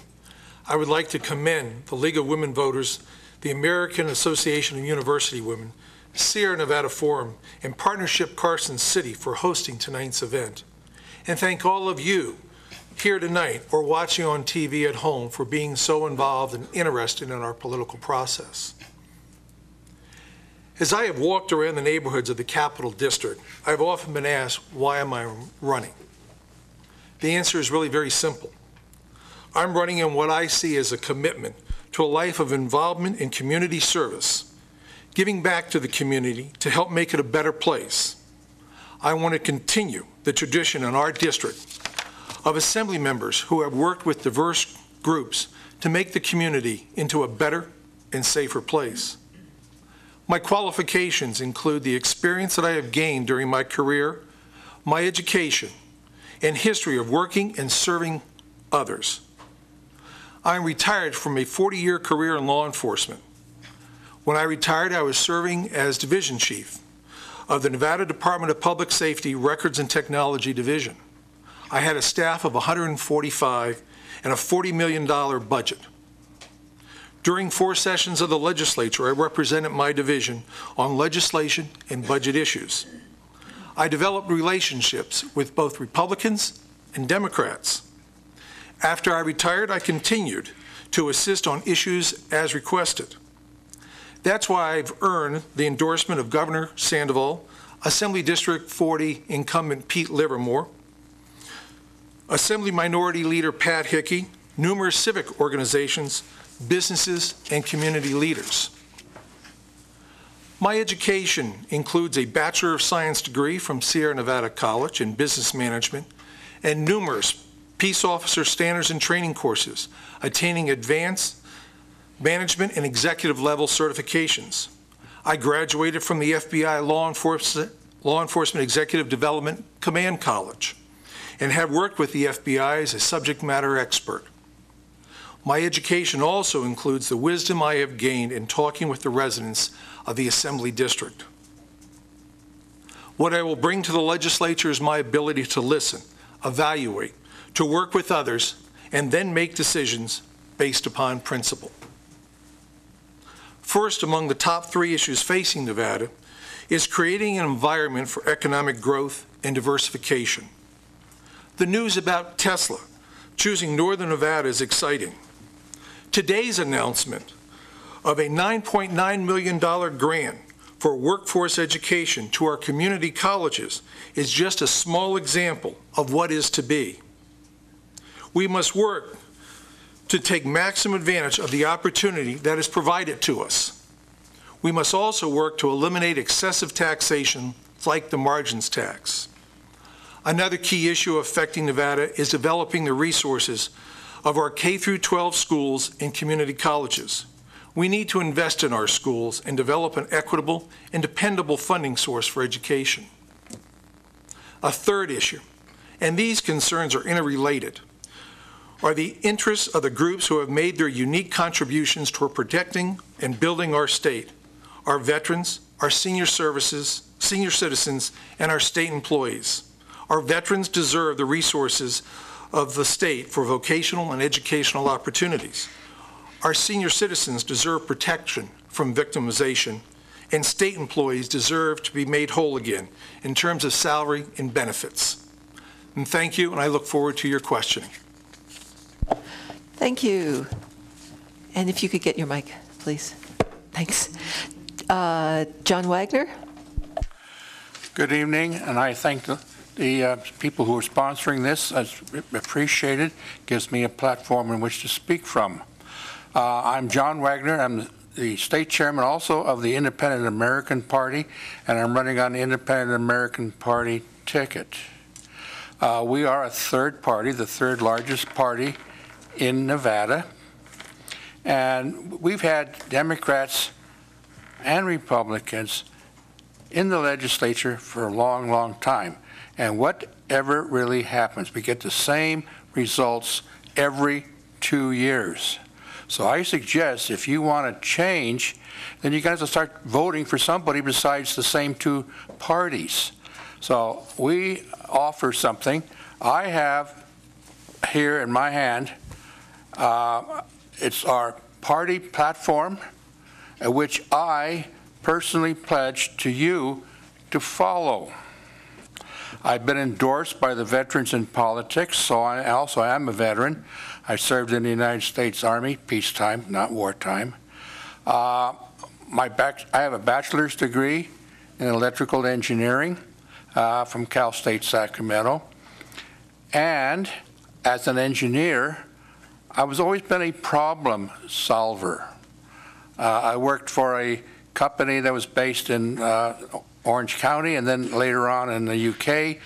I would like to commend the League of Women Voters, the American Association of University Women, Sierra Nevada Forum, and Partnership Carson City for hosting tonight's event. And thank all of you here tonight or watching on TV at home for being so involved and interested in our political process. As I have walked around the neighborhoods of the Capital District, I've often been asked, why am I running? The answer is really very simple. I'm running in what I see as a commitment to a life of involvement in community service, giving back to the community to help make it a better place. I want to continue the tradition in our district of assembly members who have worked with diverse groups to make the community into a better and safer place. My qualifications include the experience that I have gained during my career, my education, and history of working and serving others. I am retired from a 40-year career in law enforcement. When I retired, I was serving as division chief of the Nevada Department of Public Safety Records and Technology Division. I had a staff of 145 and a $40 million budget. During 4 sessions of the legislature, I represented my division on legislation and budget issues. I developed relationships with both Republicans and Democrats. After I retired, I continued to assist on issues as requested. That's why I've earned the endorsement of Governor Sandoval, Assembly District 40 incumbent Pete Livermore, Assembly Minority Leader Pat Hickey, numerous civic organizations, businesses, and community leaders. My education includes a Bachelor of Science degree from Sierra Nevada College in Business Management and numerous Peace Officer Standards and Training courses, attaining advanced management and executive level certifications. I graduated from the FBI Law Enforcement Executive Development Command College and have worked with the FBI as a subject matter expert. My education also includes the wisdom I have gained in talking with the residents of the Assembly District. What I will bring to the legislature is my ability to listen, evaluate, to work with others, and then make decisions based upon principle. First, among the top 3 issues facing Nevada is creating an environment for economic growth and diversification. The news about Tesla choosing Northern Nevada is exciting. Today's announcement of a $9.9 million grant for workforce education to our community colleges is just a small example of what is to be. We must work to take maximum advantage of the opportunity that is provided to us. We must also work to eliminate excessive taxation like the margins tax. Another key issue affecting Nevada is developing the resources of our K-12 schools and community colleges. We need to invest in our schools and develop an equitable and dependable funding source for education. A third issue, and these concerns are interrelated, are the interests of the groups who have made their unique contributions toward protecting and building our state, our veterans, our senior citizens, and our state employees. Our veterans deserve the resources of the state for vocational and educational opportunities. Our senior citizens deserve protection from victimization, and state employees deserve to be made whole again in terms of salary and benefits. And thank you, and I look forward to your questioning. Thank you. And if you could get your mic, please. Thanks. John Wagner? Good evening, and I thank the people who are sponsoring this. I appreciate it. Gives me a platform in which to speak from. I'm John Wagner. I'm the state chairman also of the Independent American Party, and I'm running on the Independent American Party ticket. We are a third party, the third largest party in Nevada, and we've had Democrats and Republicans in the legislature for a long, long time. And whatever really happens, we get the same results every 2 years. So I suggest if you want to change, then you guys will start voting for somebody besides the same 2 parties. So we offer something. I have here in my hand, it's our party platform, which I personally pledge to you to follow. I've been endorsed by the Veterans in Politics, so I also am a veteran. I served in the United States Army, peacetime, not wartime. I have a bachelor's degree in electrical engineering from Cal State Sacramento. And as an engineer, I've always been a problem solver. I worked for a company that was based in Orange County, and then later on in the UK.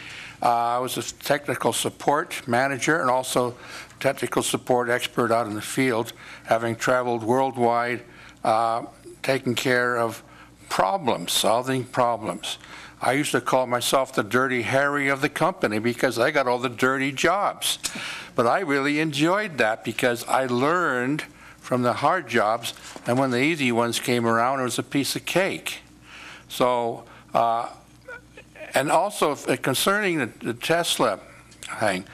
I was a technical support manager and also technical support expert out in the field, having traveled worldwide, taking care of problems, solving problems. I used to call myself the Dirty Harry of the company because I got all the dirty jobs. But I really enjoyed that because I learned from the hard jobs, and when the easy ones came around, it was a piece of cake. So, and also concerning the Tesla thing,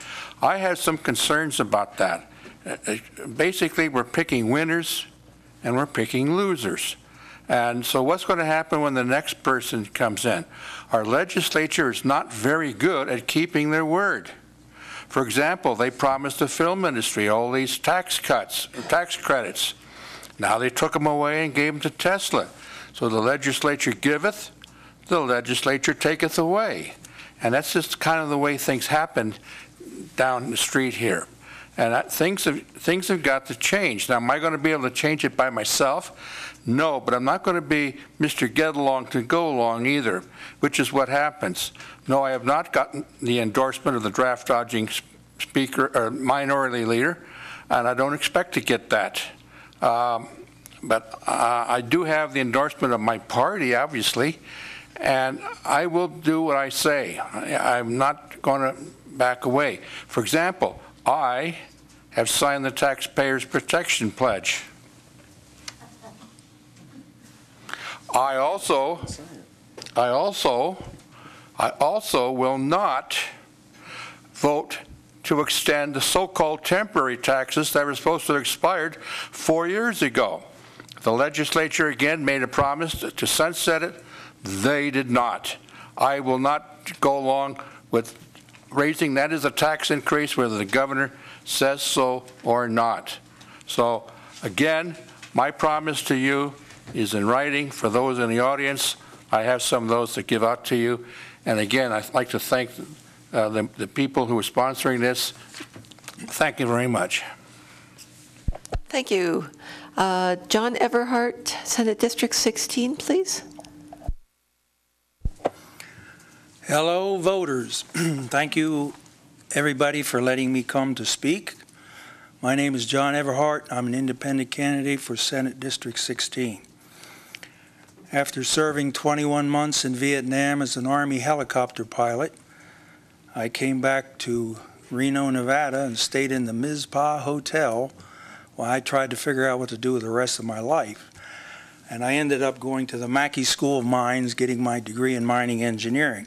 I had some concerns about that. Basically, we're picking winners and we're picking losers. And so what's going to happen when the next person comes in? Our legislature is not very good at keeping their word. For example, they promised the film industry all these tax cuts, tax credits. Now they took them away and gave them to Tesla. So the legislature giveth, the legislature taketh away. And that's just kind of the way things happened down the street here. And things have got to change. Now, am I going to be able to change it by myself? No, but I'm not going to be Mr. Get-Along to go along either, which is what happens. No, I have not gotten the endorsement of the draft dodging speaker or minority leader, and I don't expect to get that. But I do have the endorsement of my party, obviously, and I will do what I say. I'm not going to back away. For example, I have signed the Taxpayers Protection Pledge. I also will not vote to extend the so-called temporary taxes that were supposed to have expired 4 years ago. The legislature again made a promise to sunset it. They did not. I will not go along with raising that as a tax increase, whether the governor says so or not. So again, my promise to you is in writing. For those in the audience, I have some of those to give out to you. And again, I'd like to thank the people who are sponsoring this. Thank you very much. Thank you. John Everhart, Senate District 16, please. Hello, voters. Thank you, everybody, for letting me come to speak. My name is John Everhart. I'm an independent candidate for Senate District 16. After serving 21 months in Vietnam as an Army helicopter pilot, I came back to Reno, Nevada, and stayed in the Mizpah Hotel while I tried to figure out what to do with the rest of my life. And I ended up going to the Mackey School of Mines, getting my degree in mining engineering.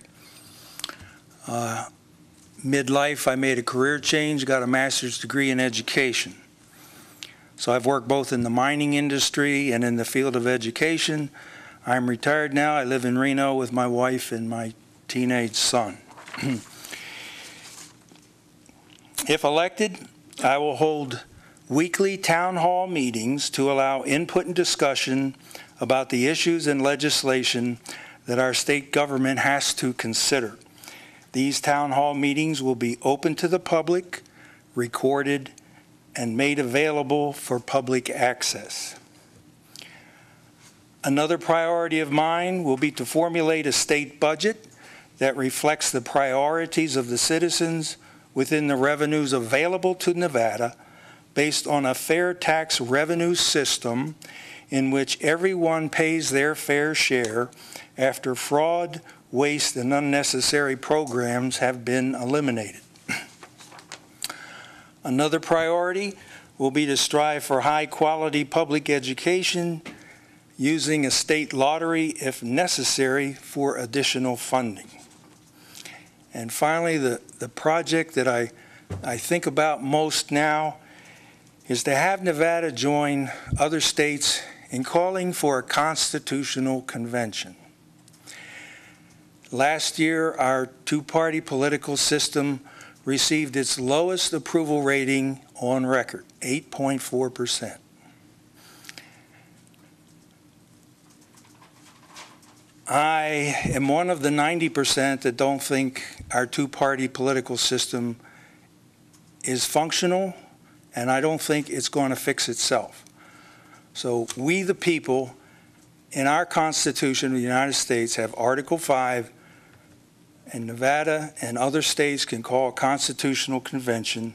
Midlife, I made a career change, got a master's degree in education. So I've worked both in the mining industry and in the field of education. I'm retired now. I live in Reno with my wife and my teenage son. If elected, I will hold weekly town hall meetings to allow input and discussion about the issues and legislation that our state government has to consider. These town hall meetings will be open to the public, recorded, and made available for public access. Another priority of mine will be to formulate a state budget that reflects the priorities of the citizens within the revenues available to Nevada based on a fair tax revenue system in which everyone pays their fair share after fraud, waste, and unnecessary programs have been eliminated. Another priority will be to strive for high-quality public education using a state lottery if necessary for additional funding. And finally, the project that I think about most now is to have Nevada join other states in calling for a constitutional convention. Last year, our two-party political system received its lowest approval rating on record, 8.4%. I am one of the 90% that don't think our two-party political system is functional, and I don't think it's going to fix itself. So we, the people, in our Constitution of the United States have Article 5, and Nevada and other states can call a constitutional convention.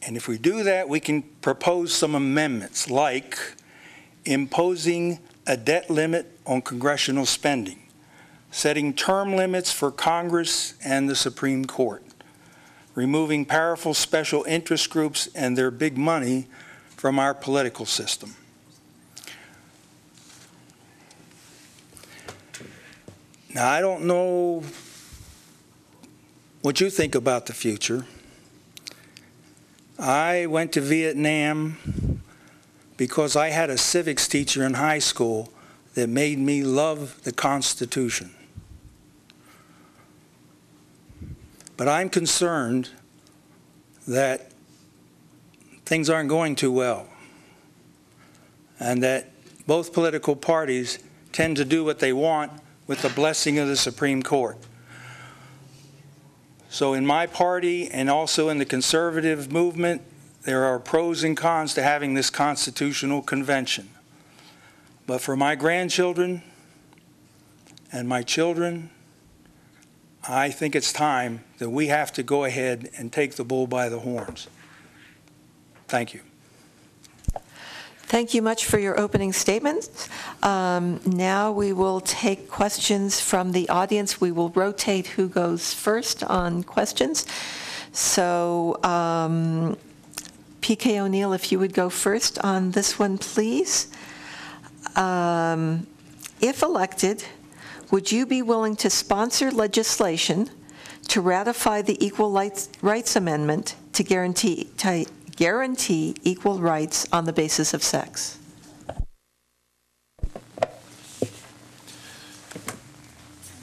And if we do that, we can propose some amendments, like imposing a debt limit on congressional spending, setting term limits for Congress and the Supreme Court, removing powerful special interest groups and their big money from our political system. Now, I don't know what you think about the future. I went to Vietnam because I had a civics teacher in high school that made me love the Constitution. But I'm concerned that things aren't going too well, and that both political parties tend to do what they want with the blessing of the Supreme Court. So in my party and also in the conservative movement, there are pros and cons to having this constitutional convention. But for my grandchildren and my children, I think it's time that we have to go ahead and take the bull by the horns. Thank you. Thank you much for your opening statements. Now we will take questions from the audience. We will rotate who goes first on questions. So PK O'Neill, if you would go first on this one, please. If elected, would you be willing to sponsor legislation to ratify the Equal Rights Amendment to guarantee equal rights on the basis of sex?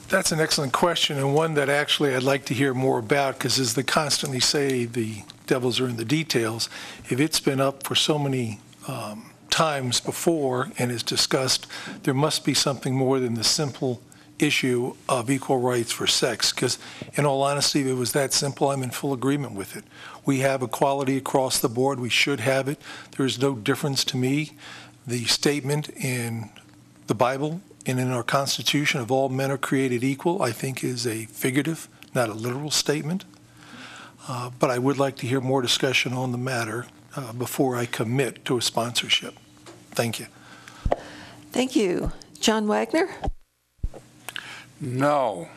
That's an excellent question, and one that actually I'd like to hear more about, because as they constantly say, the devils are in the details. If it's been up for so many times before and is discussed, there must be something more than the simple issue of equal rights for sex, because in all honesty, if it was that simple, I'm in full agreement with it. We have equality across the board. We should have it. There is no difference to me. The statement in the Bible and in our Constitution of all men are created equal, I think is a figurative, not a literal statement. But I would like to hear more discussion on the matter before I commit to a sponsorship. Thank you. Thank you. John Wagner? No.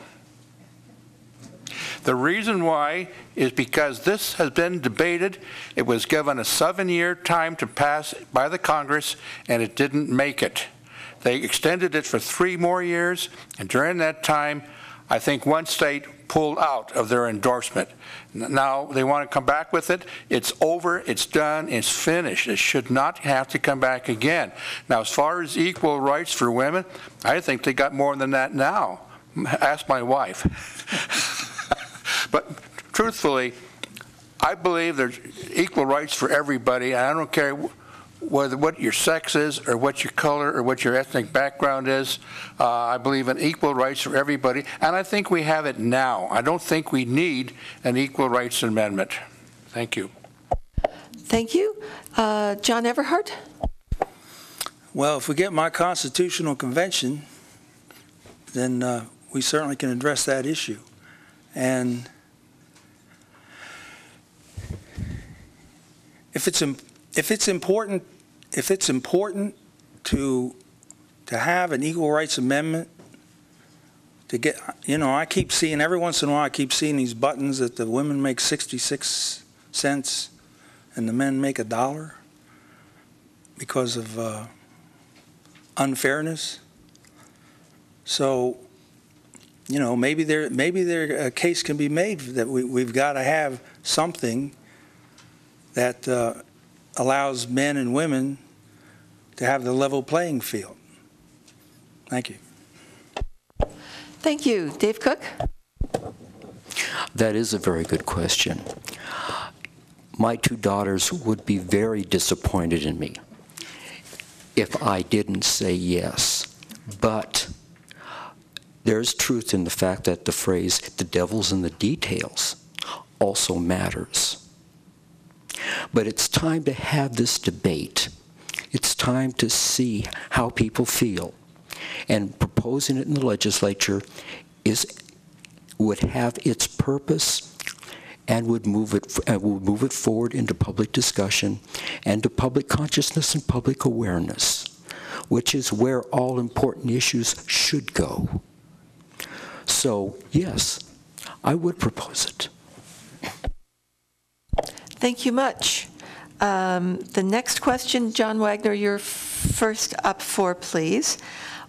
The reason why is because this has been debated. It was given a 7-year time to pass by the Congress, and it didn't make it. They extended it for 3 more years, and during that time, I think one state pulled out of their endorsement. Now they want to come back with it. It's over, it's done, it's finished. It should not have to come back again. Now, as far as equal rights for women, I think they got more than that now. Ask my wife. But truthfully, I believe there's equal rights for everybody, and I don't care what your sex is or what your color or what your ethnic background is. I believe in equal rights for everybody, and I think we have it now. I don't think we need an equal rights amendment. Thank you. Thank you. John Everhart? Well, if we get my constitutional convention, then we certainly can address that issue. And if it's important to have an equal rights amendment, to get, I keep seeing, every once in a while I keep seeing these buttons that the women make 66 cents and the men make $1 because of unfairness. So, maybe there a case can be made that we've got to have something that allows men and women to have the level playing field. Thank you. Thank you. Dave Cook? That is a very good question. My 2 daughters would be very disappointed in me if I didn't say yes. But there's truth in the fact that the phrase, the devil's in the details, also matters. But it's time to have this debate. It's time to see how people feel. And proposing it in the legislature would have its purpose and would move it forward into public discussion and to public consciousness and public awareness, which is where all important issues should go. So, yes, I would propose it. Thank you much. The next question, John Wagner, you're first up for, please.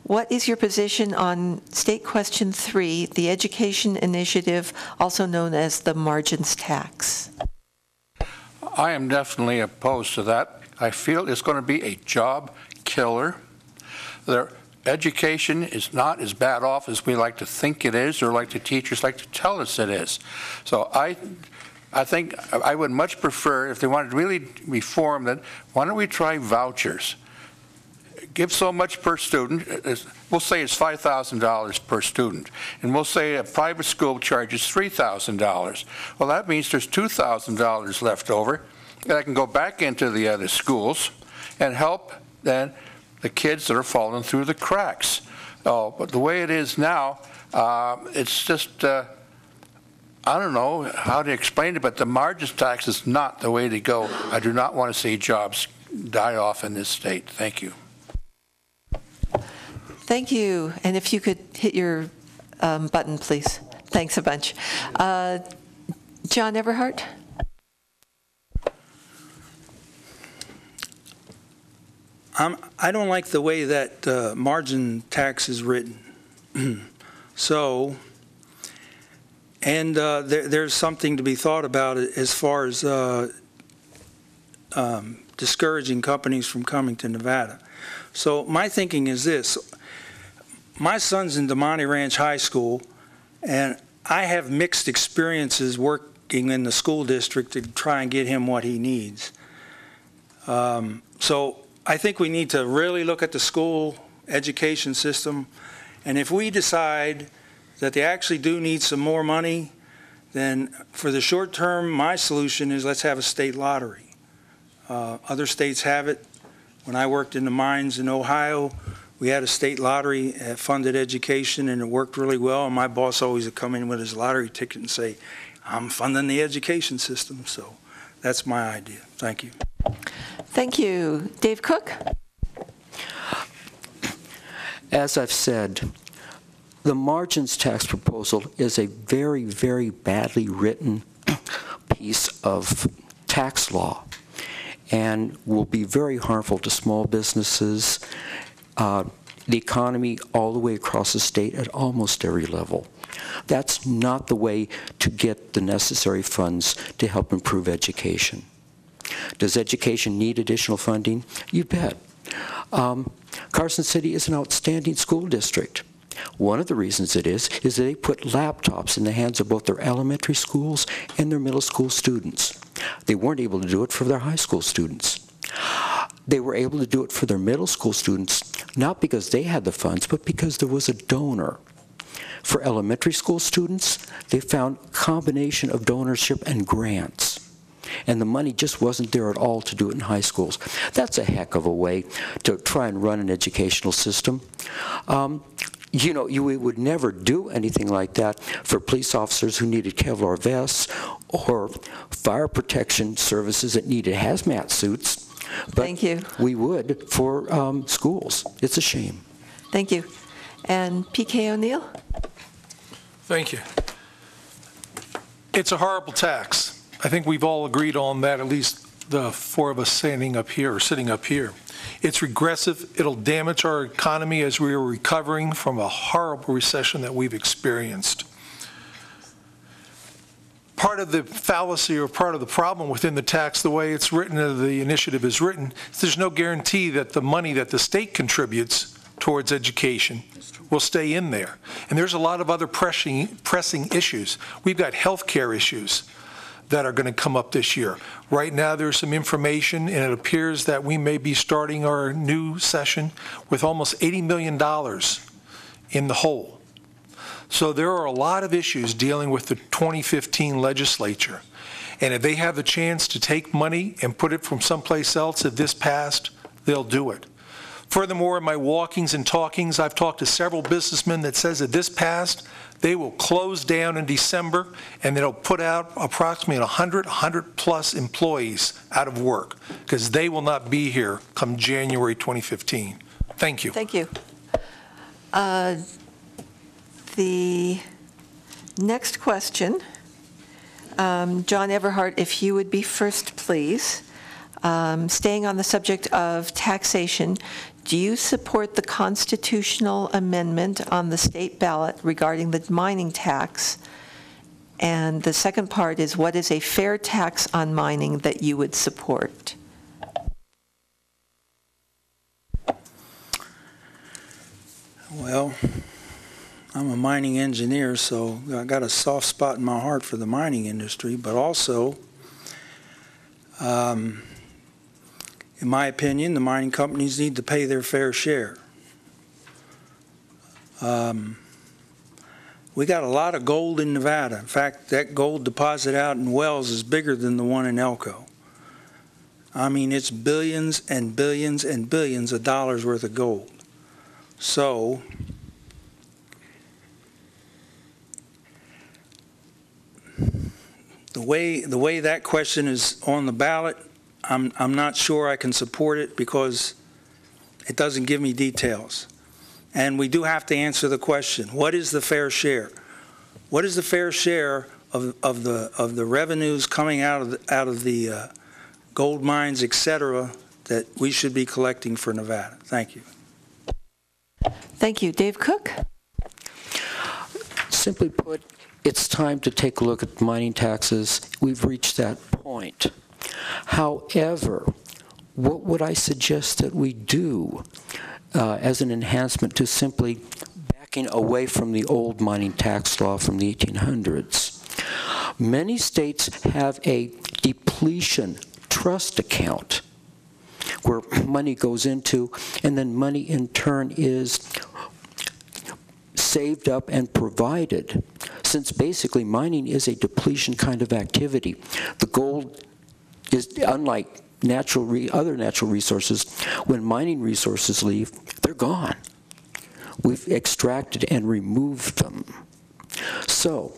What is your position on State Question 3, the education initiative, also known as the margins tax? I am definitely opposed to that. I feel it's going to be a job killer. education is not as bad off as we like to think it is, or like the teachers like to tell us it is. So I think I would much prefer, if they wanted to really reform that, why don't we try vouchers? Give so much per student. We'll say it's $5,000 per student, and we'll say a private school charges $3,000. Well, that means there's $2,000 left over that I can go back into the other schools and help then the kids that are falling through the cracks. Oh, but the way it is now, it's just, I don't know how to explain it, but the margins tax is not the way to go. I do not want to see jobs die off in this state. Thank you. Thank you. And if you could hit your button, please. Thanks a bunch. John Everhart? I don't like the way that margin tax is written. So, and there's something to be thought about as far as discouraging companies from coming to Nevada. So my thinking is this. My son's in Demonte Ranch High School, and I have mixed experiences working in the school district to try and get him what he needs. So I think we need to really look at the school education system, and if we decide that they actually do need some more money, then for the short term, my solution is let's have a state lottery. Other states have it. When I worked in the mines in Ohio, we had a state lottery that funded education, and it worked really well, and my boss always would come in with his lottery ticket and say, I'm funding the education system. So that's my idea. Thank you. Thank you. Dave Cook? As I've said, the margins tax proposal is a very, very badly written piece of tax law and will be very harmful to small businesses, the economy all the way across the state at almost every level. That's not the way to get the necessary funds to help improve education. Does education need additional funding? You bet. Carson City is an outstanding school district. One of the reasons it is that they put laptops in the hands of both their elementary schools and their middle school students. They weren't able to do it for their high school students. They were able to do it for their middle school students, not because they had the funds, but because there was a donor. For elementary school students, they found a combination of donorship and grants. And the money just wasn't there at all to do it in high schools. That's a heck of a way to try and run an educational system. You know, we would never do anything like that for police officers who needed Kevlar vests or fire protection services that needed hazmat suits. But Thank you. We would for schools. It's a shame. Thank you. And P.K. O'Neill? Thank you. It's a horrible tax. I think we've all agreed on that, at least the four of us standing up here or sitting up here. It's regressive. It'll damage our economy as we are recovering from a horrible recession that we've experienced. Part of the fallacy or part of the problem within the tax, the way it's written, the initiative is written, is there's no guarantee that the money that the state contributes towards education will stay in there. And there's a lot of other pressing issues. We've got health care issues that are going to come up this year. Right now there's some information, and it appears that we may be starting our new session with almost $80 million in the hole. So there are a lot of issues dealing with the 2015 legislature. And if they have the chance to take money and put it from someplace else, if this passed, they'll do it. Furthermore, in my walkings and talkings, I've talked to several businessmen that says if this passed, they will close down in December, and they'll put out approximately 100 plus employees out of work because they will not be here come January 2015. Thank you. Thank you. The next question, John Everhart, if you would be first, please. Staying on the subject of taxation, do you support the constitutional amendment on the state ballot regarding the mining tax? And the second part is, what is a fair tax on mining that you would support? Well, I'm a mining engineer, so I got a soft spot in my heart for the mining industry, but also, in my opinion, the mining companies need to pay their fair share. We got a lot of gold in Nevada. In fact, that gold deposit out in Wells is bigger than the one in Elko. I mean, it's billions and billions and billions of dollars worth of gold. So, the way that question is on the ballot, I'm not sure I can support it because it doesn't give me details. And we do have to answer the question, what is the fair share? What is the fair share of the revenues coming out of the gold mines, et cetera, that we should be collecting for Nevada? Thank you. Thank you. Dave Cook? Simply put, it's time to take a look at mining taxes. We've reached that point. However, what would I suggest that we do as an enhancement to simply backing away from the old mining tax law from the 1800s? Many states have a depletion trust account where money goes into, and then money in turn is saved up and provided. Since basically mining is a depletion kind of activity, the gold is, unlike other natural resources, when mining resources leave, they're gone. We've extracted and removed them. So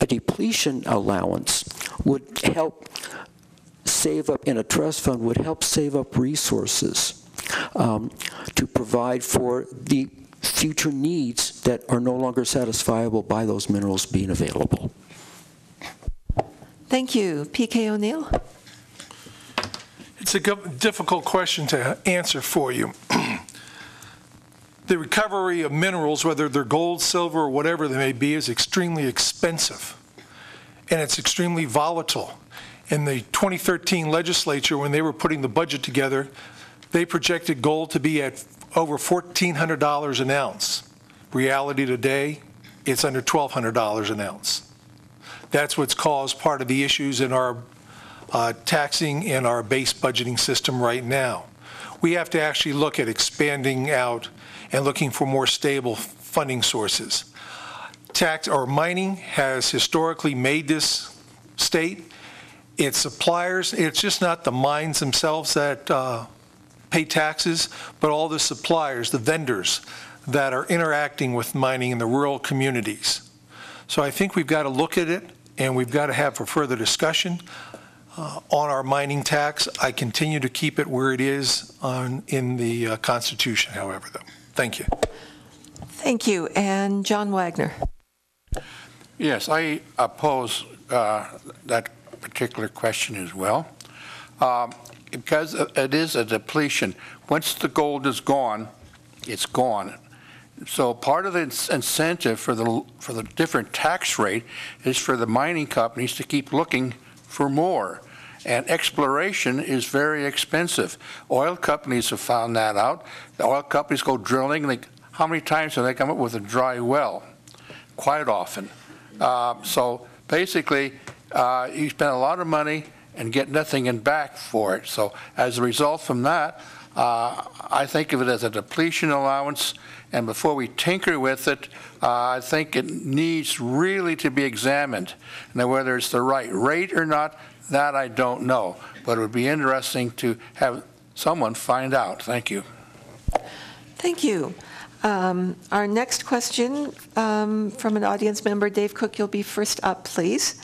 a depletion allowance would help save up, in a trust fund, would help save up resources to provide for the future needs that are no longer satisfiable by those minerals being available. Thank you. P.K. O'Neill? It's a difficult question to answer for you. The recovery of minerals, whether they're gold, silver, or whatever they may be, is extremely expensive, and it's extremely volatile. In the 2013 legislature, when they were putting the budget together, they projected gold to be at over $1,400 an ounce. Reality today, it's under $1,200 an ounce. That's what's caused part of the issues in our taxing in our base budgeting system right now. We have to actually look at expanding out and looking for more stable funding sources. Mining has historically made this state. Its suppliers, it's just not the mines themselves that pay taxes, but all the suppliers, the vendors that are interacting with mining in the rural communities. So I think we've got to look at it, and we've got to have a further discussion on our mining tax. I continue to keep it where it is in the Constitution, however, though. Thank you. Thank you. And John Wagner? Yes, I oppose that particular question as well, because it is a depletion. Once the gold is gone, it's gone. So part of the incentive for the different tax rate is for the mining companies to keep looking for more. And exploration is very expensive. Oil companies have found that out. The oil companies go drilling, and how many times have they come up with a dry well? Quite often. So basically, you spend a lot of money and get nothing in back for it. So as a result from that, I think of it as a depletion allowance, and before we tinker with it, I think it needs really to be examined. Now, whether it's the right rate or not, that I don't know, but it would be interesting to have someone find out. Thank you. Thank you. Our next question from an audience member, Dave Cook, you'll be first up, please.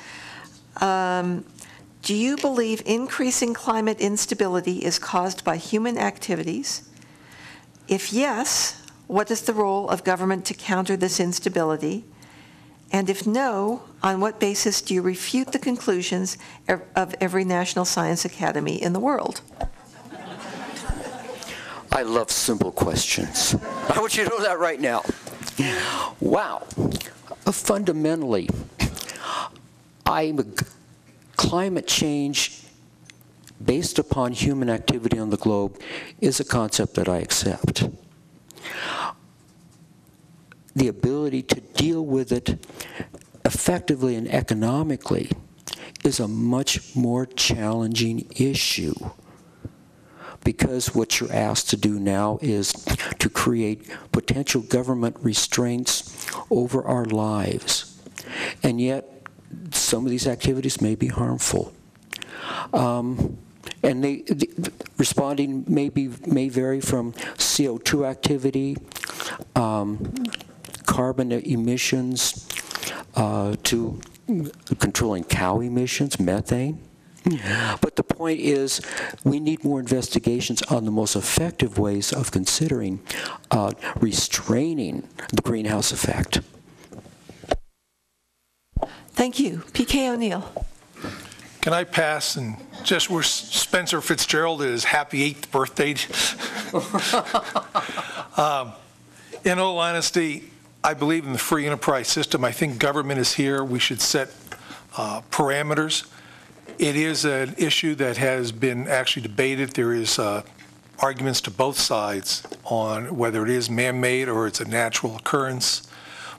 Do you believe increasing climate instability is caused by human activities? If yes, what is the role of government to counter this instability? And if no, on what basis do you refute the conclusions of every National Science Academy in the world? I love simple questions. I want you to know that right now. Wow. Fundamentally, climate change based upon human activity on the globe is a concept that I accept. the ability to deal with it effectively and economically is a much more challenging issue, because what you're asked to do now is to create potential government restraints over our lives. And yet, some of these activities may be harmful. And responding may vary from CO2 activity, carbon emissions, to controlling cow emissions, methane. But the point is, we need more investigations on the most effective ways of considering restraining the greenhouse effect. Thank you. P.K. O'Neill. Can I pass and just wish Spencer Fitzgerald his happy 8th birthday? In all honesty, I believe in the free enterprise system. I think government is here. We should set parameters. It is an issue that has been actually debated. There is arguments to both sides on whether it is man-made or it's a natural occurrence.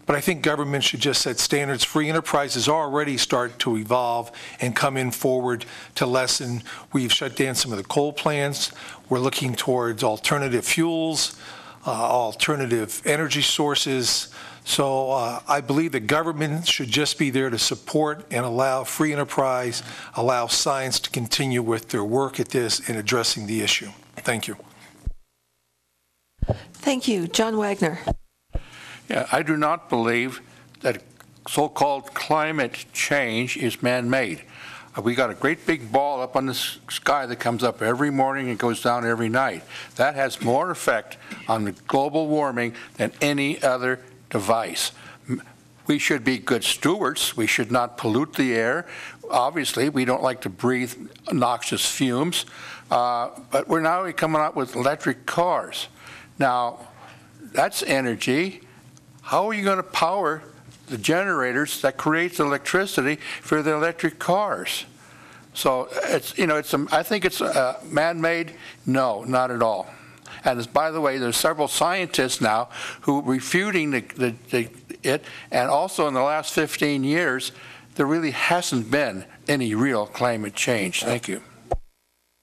But I think government should just set standards. Free enterprises already start to evolve and come in forward to lessen. We've shut down some of the coal plants. We're looking towards alternative fuels, alternative energy sources. So I believe the government should just be there to support and allow free enterprise, allow science to continue with their work at this and addressing the issue. Thank you. Thank you. John Wagner. Yeah, I do not believe that so-called climate change is man-made. We got a great big ball up on the sky that comes up every morning and goes down every night. That has more effect on the global warming than any other device. We should be good stewards. We should not pollute the air. Obviously, we don't like to breathe noxious fumes, but we're now coming out with electric cars. Now, that's energy. How are you going to power the generators that create the electricity for the electric cars? So it's, I think it's man-made. No, not at all. And by the way, there's several scientists now who are refuting it, and also in the last 15 years, there really hasn't been any real climate change. Thank you.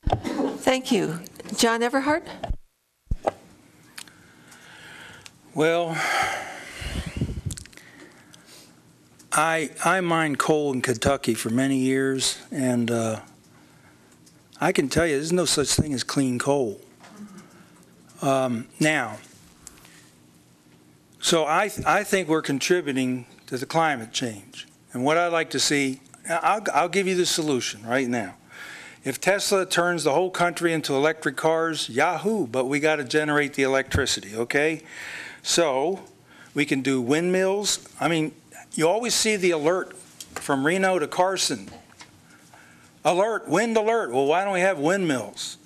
Thank you. John Everhart? Well, I mined coal in Kentucky for many years, and I can tell you there's no such thing as clean coal. Now, so I think we're contributing to the climate change. And what I'd like to see, I'll give you the solution right now. If Tesla turns the whole country into electric cars, yahoo, but we got to generate the electricity, okay? So we can do windmills. I mean, you always see the alert from Reno to Carson. Alert, wind alert. Well, why don't we have windmills?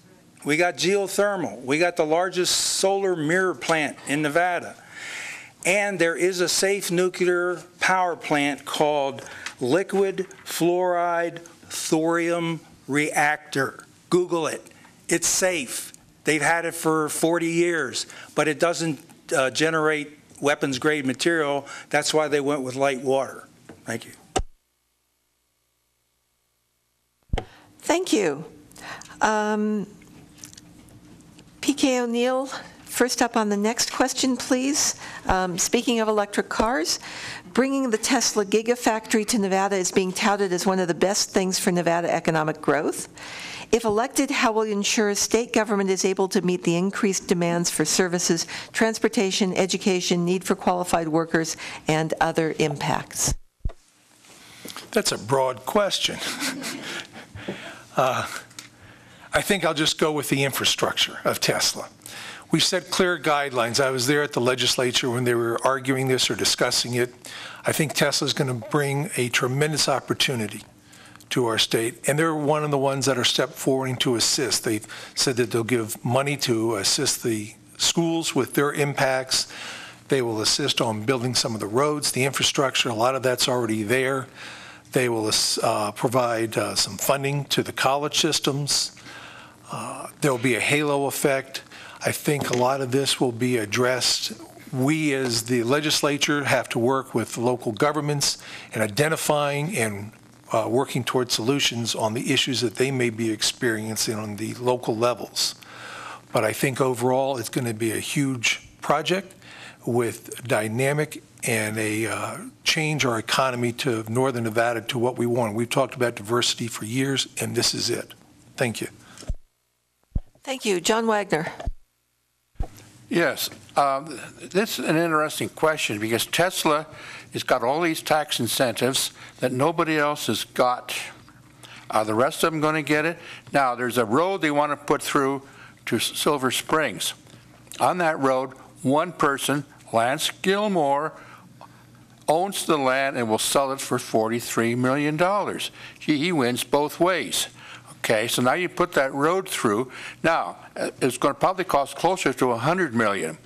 We got geothermal. We got the largest solar mirror plant in Nevada. And there is a safe nuclear power plant called liquid fluoride thorium reactor. Google it. It's safe. They've had it for 40 years, but it doesn't generate weapons-grade material. That's why they went with light water. Thank you. Thank you. P.K. O'Neill, first up on the next question, please. Speaking of electric cars, bringing the Tesla Gigafactory to Nevada is being touted as one of the best things for Nevada economic growth. If elected, how will you ensure state government is able to meet the increased demands for services, transportation, education, need for qualified workers, and other impacts? That's a broad question. I think I'll just go with the infrastructure of Tesla. We set clear guidelines. I was there at the legislature when they were arguing this or discussing it. I think Tesla's going to bring a tremendous opportunity to our state, and they're one of the ones that are stepped forward to assist. They've said that they'll give money to assist the schools with their impacts. They will assist on building some of the roads, the infrastructure. A lot of that's already there. They will provide some funding to the college systems. There will be a halo effect. I think a lot of this will be addressed we as the legislature have to work with local governments in identifying and working towards solutions on the issues that they may be experiencing on the local levels. But I think overall it's going to be a huge project with dynamic and change our economy to Northern Nevada to what we want. We've talked about diversity for years, and this is it. Thank you. Thank you. John Wagner. Yes, this is an interesting question because Tesla has got all these tax incentives that nobody else has got. Are the rest of them going to get it? Now, there's a road they want to put through to Silver Springs. On that road, one person, Lance Gilmore, owns the land and will sell it for $43 million. He wins both ways. Okay, so now you put that road through. Now, it's going to probably cost closer to $100 million.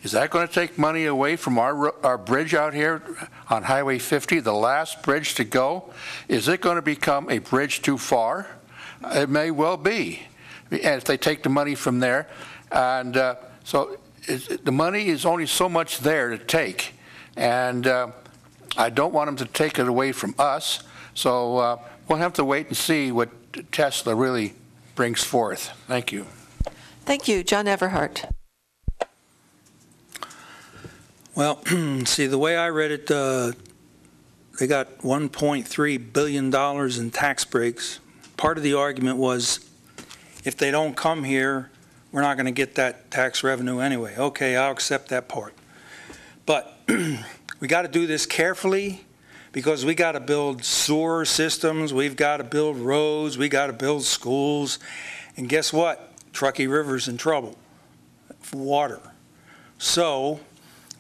Is that going to take money away from our bridge out here on Highway 50, the last bridge to go? Is it going to become a bridge too far? It may well be, and if they take the money from there. And so the money is only so much there to take, and I don't want them to take it away from us. So we'll have to wait and see what Tesla really brings forth. Thank you. Thank you. John Everhart. Well, see, the way I read it, they got $1.3 billion in tax breaks. Part of the argument was if they don't come here, we're not going to get that tax revenue anyway. Okay, I'll accept that part. But we got to do this carefully because we got to build sewer systems, we've got to build roads, we got to build schools. And guess what? Truckee River's in trouble for water. So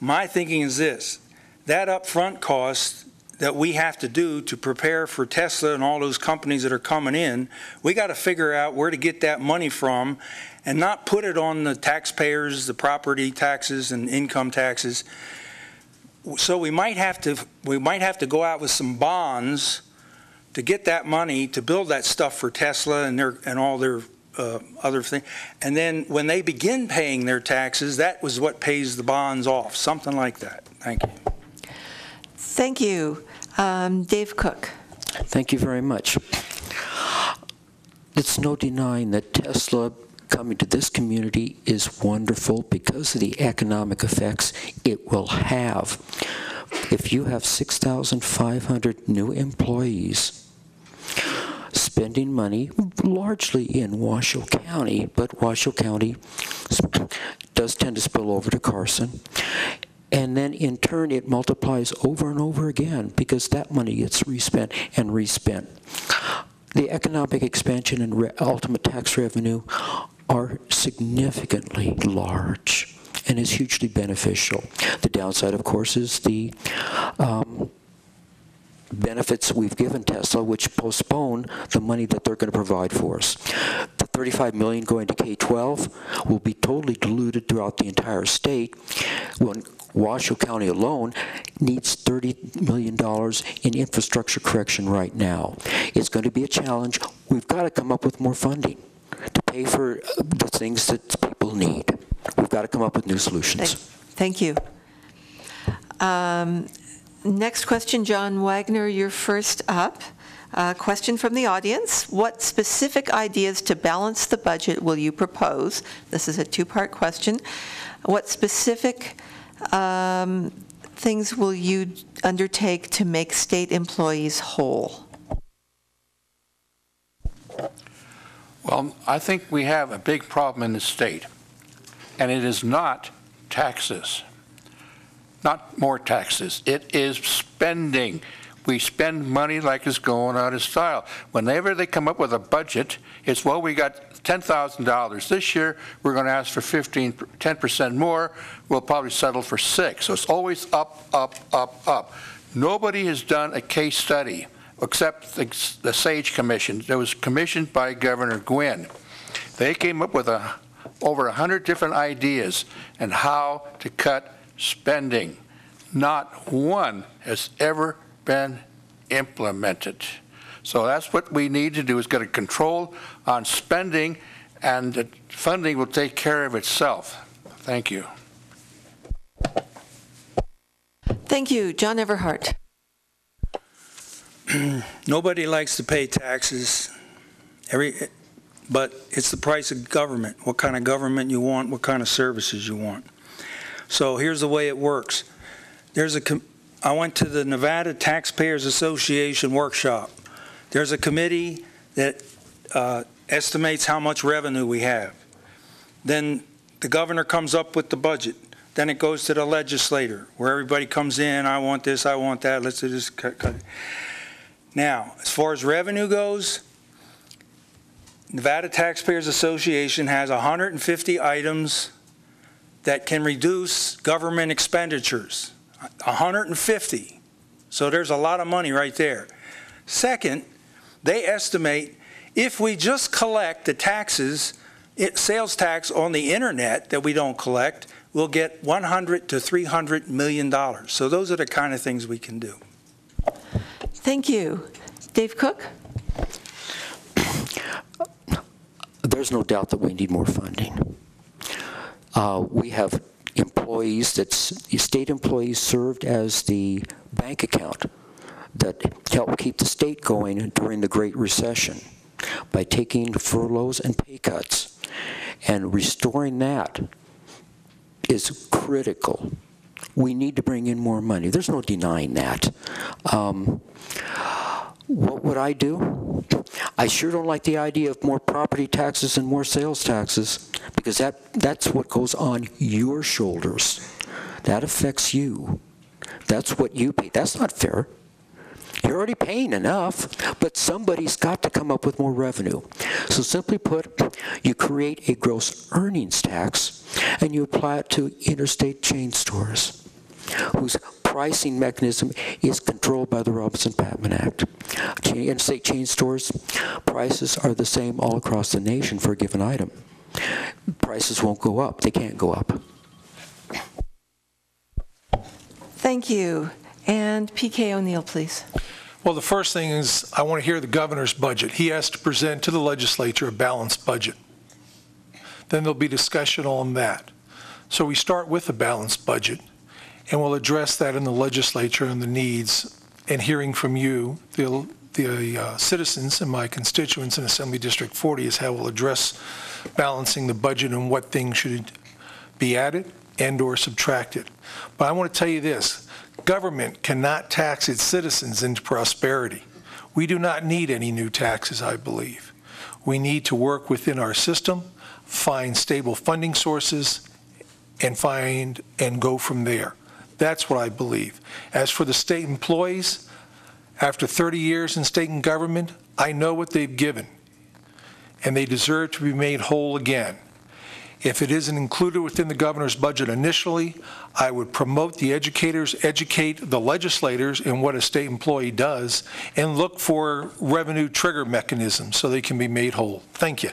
my thinking is this, that upfront cost that we have to do to prepare for Tesla and all those companies that are coming in, we got to figure out where to get that money from and not put it on the taxpayers, the property taxes and income taxes. So we might have to go out with some bonds to get that money to build that stuff for Tesla and all their other things. And then when they begin paying their taxes, that was what pays the bonds off, something like that. Thank you. Thank you. Dave Cook. Thank you very much. It's no denying that Tesla coming to this community is wonderful because of the economic effects it will have. If you have 6,500 new employees spending money largely in Washoe County, but Washoe County does tend to spill over to Carson. And then in turn it multiplies over and over again because that money gets respent and respent. The economic expansion and ultimate tax revenue are significantly large and is hugely beneficial. The downside, of course, is the benefits we've given Tesla, which postpone the money that they're going to provide for us. The $35 million going to K-12 will be totally diluted throughout the entire state when Washoe County alone needs $30 million in infrastructure correction right now. It's going to be a challenge. We've got to come up with more funding to pay for the things that people need. We've got to come up with new solutions. Thank you. Next question, John Wagner, you're first up. Question from the audience. What specific ideas to balance the budget will you propose? This is a two-part question. What specific things will you undertake to make state employees whole? Well, I think we have a big problem in the state, and it is not taxes, not more taxes. It is spending. We spend money like it's going out of style. Whenever they come up with a budget, it's, well, we got $10,000 this year. We're going to ask for 10% more. We'll probably settle for 6. So it's always up, up, up, up. Nobody has done a case study except the SAGE Commission that was commissioned by Governor Gwynn. They came up with over 100 different ideas on how to cut spending. Not one has ever been implemented. So that's what we need to do, is get a control on spending, and the funding will take care of itself. Thank you. Thank you. John Everhart. Nobody likes to pay taxes, but it's the price of government, what kind of government you want, what kind of services you want. So here's the way it works. I went to the Nevada Taxpayers Association workshop. There's a committee that estimates how much revenue we have. Then the governor comes up with the budget. Then it goes to the legislator, where everybody comes in, I want this, I want that, let's do this, cut it. Now, as far as revenue goes, Nevada Taxpayers Association has 150 items that can reduce government expenditures. 150. So there's a lot of money right there. Second, they estimate if we just collect the taxes, sales tax on the internet that we don't collect, we'll get $100 to $300 million. So those are the kind of things we can do. Thank you. Dave Cook? There's no doubt that we need more funding. We have employees, state employees served as the bank account that helped keep the state going during the Great Recession by taking furloughs and pay cuts. And restoring that is critical. We need to bring in more money. There's no denying that. What would I do? I sure don't like the idea of more property taxes and more sales taxes, because that's what goes on your shoulders. That affects you. That's what you pay. That's not fair. You're already paying enough, but somebody's got to come up with more revenue. So simply put, you create a gross earnings tax and you apply it to interstate chain stores, whose pricing mechanism is controlled by the Robinson-Patman Act. Interstate chain stores, prices are the same all across the nation for a given item. Prices won't go up. They can't go up. Thank you. And P.K. O'Neill, please. Well, the first thing is I want to hear the governor's budget. He has to present to the legislature a balanced budget. Then there'll be discussion on that. So we start with a balanced budget, and we'll address that in the legislature and the needs, and hearing from you, the citizens and my constituents in Assembly District 40 is how we'll address balancing the budget and what things should be added and or subtracted. But I want to tell you this. Government cannot tax its citizens into prosperity. We do not need any new taxes, I believe. We need to work within our system, find stable funding sources, and go from there. That's what I believe. As for the state employees, after 30 years in state and government, I know what they've given, and they deserve to be made whole again. If it isn't included within the governor's budget initially, I would promote the educators, educate the legislators in what a state employee does, and look for revenue trigger mechanisms so they can be made whole. Thank you.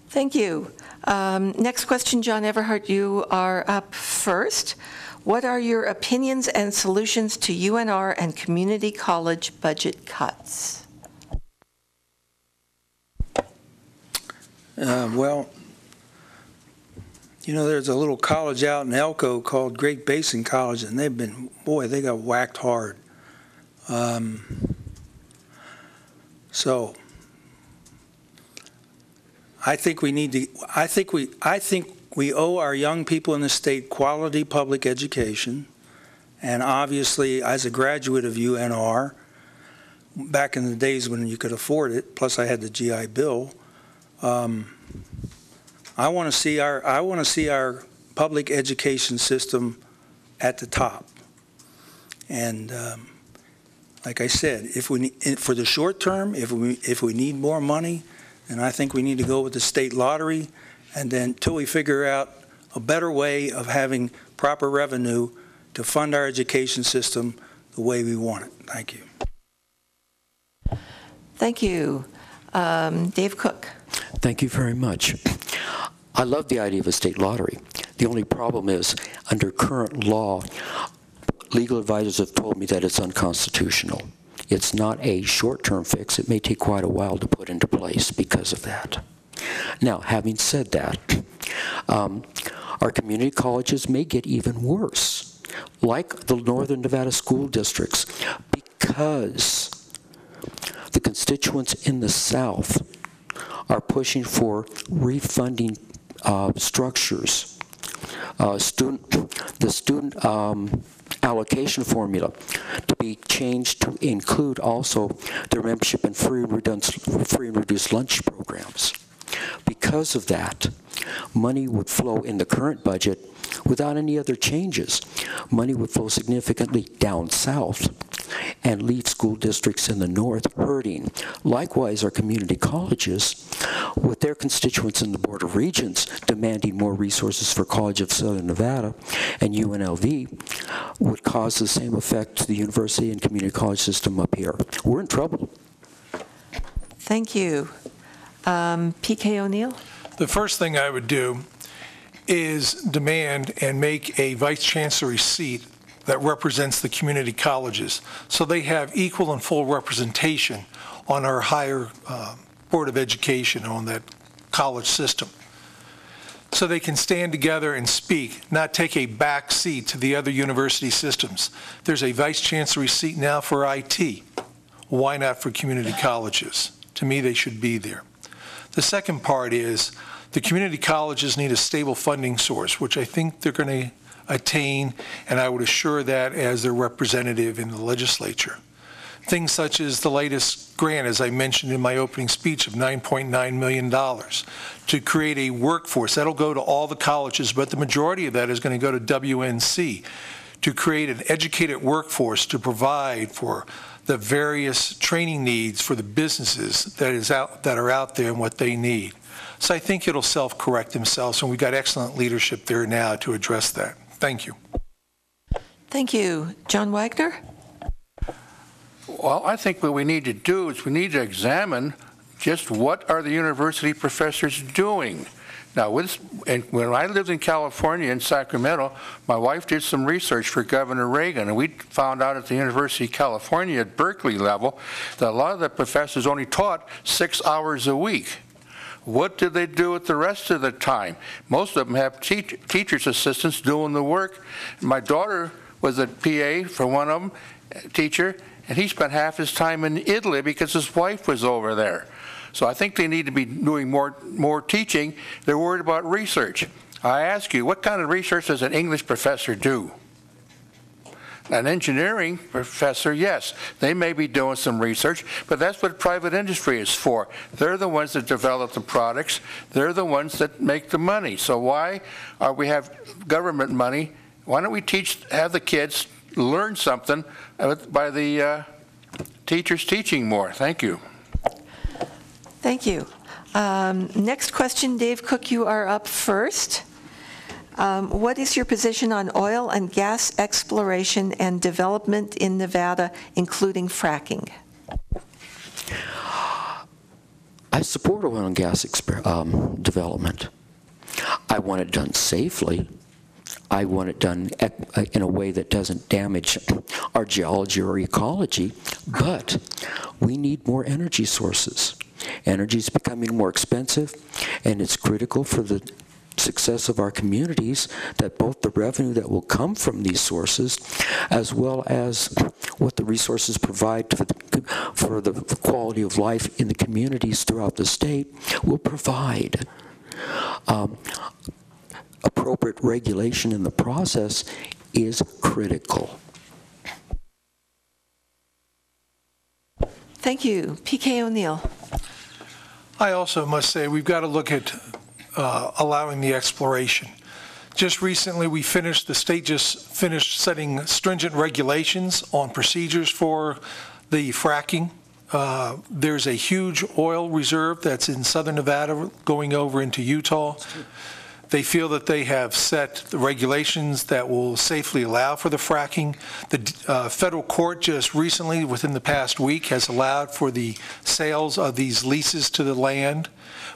Thank you. Next question, John Everhart, you are up first. What are your opinions and solutions to UNR and community college budget cuts? Well, you know, there's a little college out in Elko called Great Basin College, and they got whacked hard. So I think we owe our young people in the state quality public education, and obviously, as a graduate of UNR, back in the days when you could afford it, plus I had the GI Bill. I want to see our public education system at the top. And like I said, for the short term, if we need more money, then I think we need to go with the state lottery, and then until we figure out a better way of having proper revenue to fund our education system the way we want it. Thank you. Thank you. Dave Cook. Thank you very much. I love the idea of a state lottery. The only problem is, under current law, legal advisors have told me that it's unconstitutional. It's not a short-term fix. It may take quite a while to put into place because of that. Now, having said that, our community colleges may get even worse like the Northern Nevada school districts, because the constituents in the South are pushing for refunding structures. The student allocation formula to be changed to include also their membership in free and reduced lunch programs. Because of that, money would flow in the current budget without any other changes. Money would flow significantly down south and leave school districts in the north hurting. Likewise, our community colleges, with their constituents in the Board of Regents demanding more resources for College of Southern Nevada and UNLV, would cause the same effect to the university and community college system up here. We're in trouble. Thank you. P.K. O'Neill? The first thing I would do is demand and make a vice chancellor's seat that represents the community colleges, so they have equal and full representation on our higher Board of Education, on that college system. So they can stand together and speak, not take a back seat to the other university systems. There's a vice chancellor's seat now for IT. Why not for community colleges? To me, they should be there. The second part is the community colleges need a stable funding source, which I think they're going to attain, and I would assure that as their representative in the legislature. Things such as the latest grant, as I mentioned in my opening speech, of $9.9 million to create a workforce. That'll go to all the colleges, but the majority of that is going to go to WNC to create an educated workforce to provide for the various training needs for the businesses that are out there and what they need. So I think it'll self-correct themselves, and we've got excellent leadership there now to address that. Thank you. Thank you. John Wagner? Well, I think what we need to do is we need to examine just what are the university professors doing. Now, when I lived in California, in Sacramento, my wife did some research for Governor Reagan, and we found out at the University of California at Berkeley level that a lot of the professors only taught 6 hours a week. What did they do with the rest of the time? Most of them have teacher's assistants doing the work. My daughter was a PA for one of them, teacher, and he spent half his time in Italy because his wife was over there. So I think they need to be doing more teaching. They're worried about research. I ask you, what kind of research does an English professor do? An engineering professor, yes, they may be doing some research, but that's what private industry is for. They're the ones that develop the products. They're the ones that make the money. So why we have government money? Why don't we have the kids learn something by the teachers teaching more? Thank you. Thank you. Next question, Dave Cook, you are up first. What is your position on oil and gas exploration and development in Nevada, including fracking? I support oil and gas development. I want it done safely. I want it done in a way that doesn't damage our geology or ecology, but we need more energy sources. Energy is becoming more expensive, and it's critical for the success of our communities that both the revenue that will come from these sources as well as what the resources provide for the quality of life in the communities throughout the state will provide. Appropriate regulation in the process is critical. Thank you. P.K. O'Neill. I also must say we've got to look at allowing the exploration. Just recently, the state just finished setting stringent regulations on procedures for the fracking. There's a huge oil reserve that's in southern Nevada going over into Utah. They feel that they have set the regulations that will safely allow for the fracking. The federal court just recently, within the past week, has allowed for the sales of these leases to the land,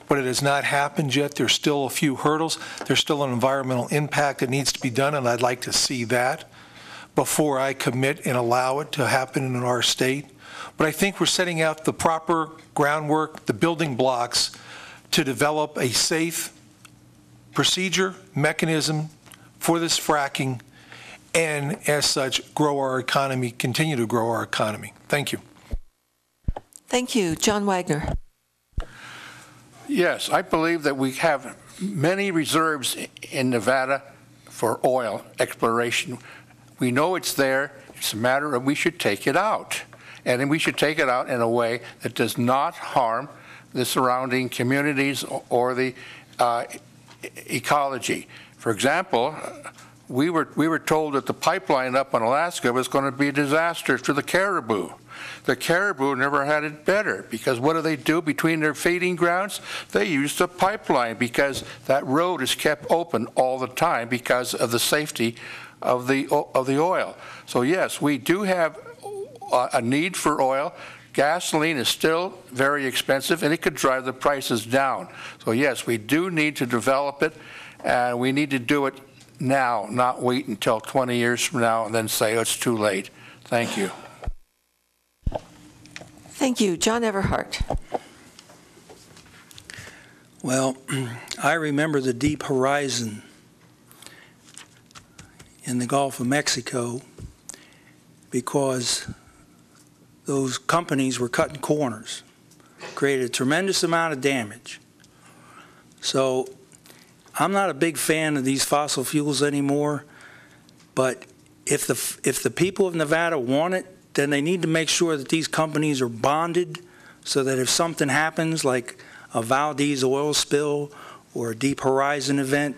but it has not happened yet. There's still a few hurdles. There's still an environmental impact that needs to be done, and I'd like to see that before I commit and allow it to happen in our state. But I think we're setting out the proper groundwork, the building blocks to develop a safe procedure, mechanism for this fracking, and as such, grow our economy, continue to grow our economy. Thank you. Thank you. John Wagner. Yes, I believe that we have many reserves in Nevada for oil exploration. We know it's there. It's a matter of we should take it out. And then we should take it out in a way that does not harm the surrounding communities or the ecology. For example, we were told that the pipeline up in Alaska was going to be a disaster to the caribou. The caribou never had it better, because what do they do between their feeding grounds? They use the pipeline, because that road is kept open all the time because of the safety of the oil. So yes, we do have a need for oil. Gasoline is still very expensive, and it could drive the prices down. So yes, we do need to develop it, and we need to do it now, not wait until 20 years from now and then say, oh, it's too late. Thank you. Thank you. John Everhart. Well, I remember the deep horizon in the Gulf of Mexico because those companies were cutting corners, created a tremendous amount of damage. So I'm not a big fan of these fossil fuels anymore, but if the people of Nevada want it, then they need to make sure that these companies are bonded so that if something happens, like a Valdez oil spill or a Deep Horizon event,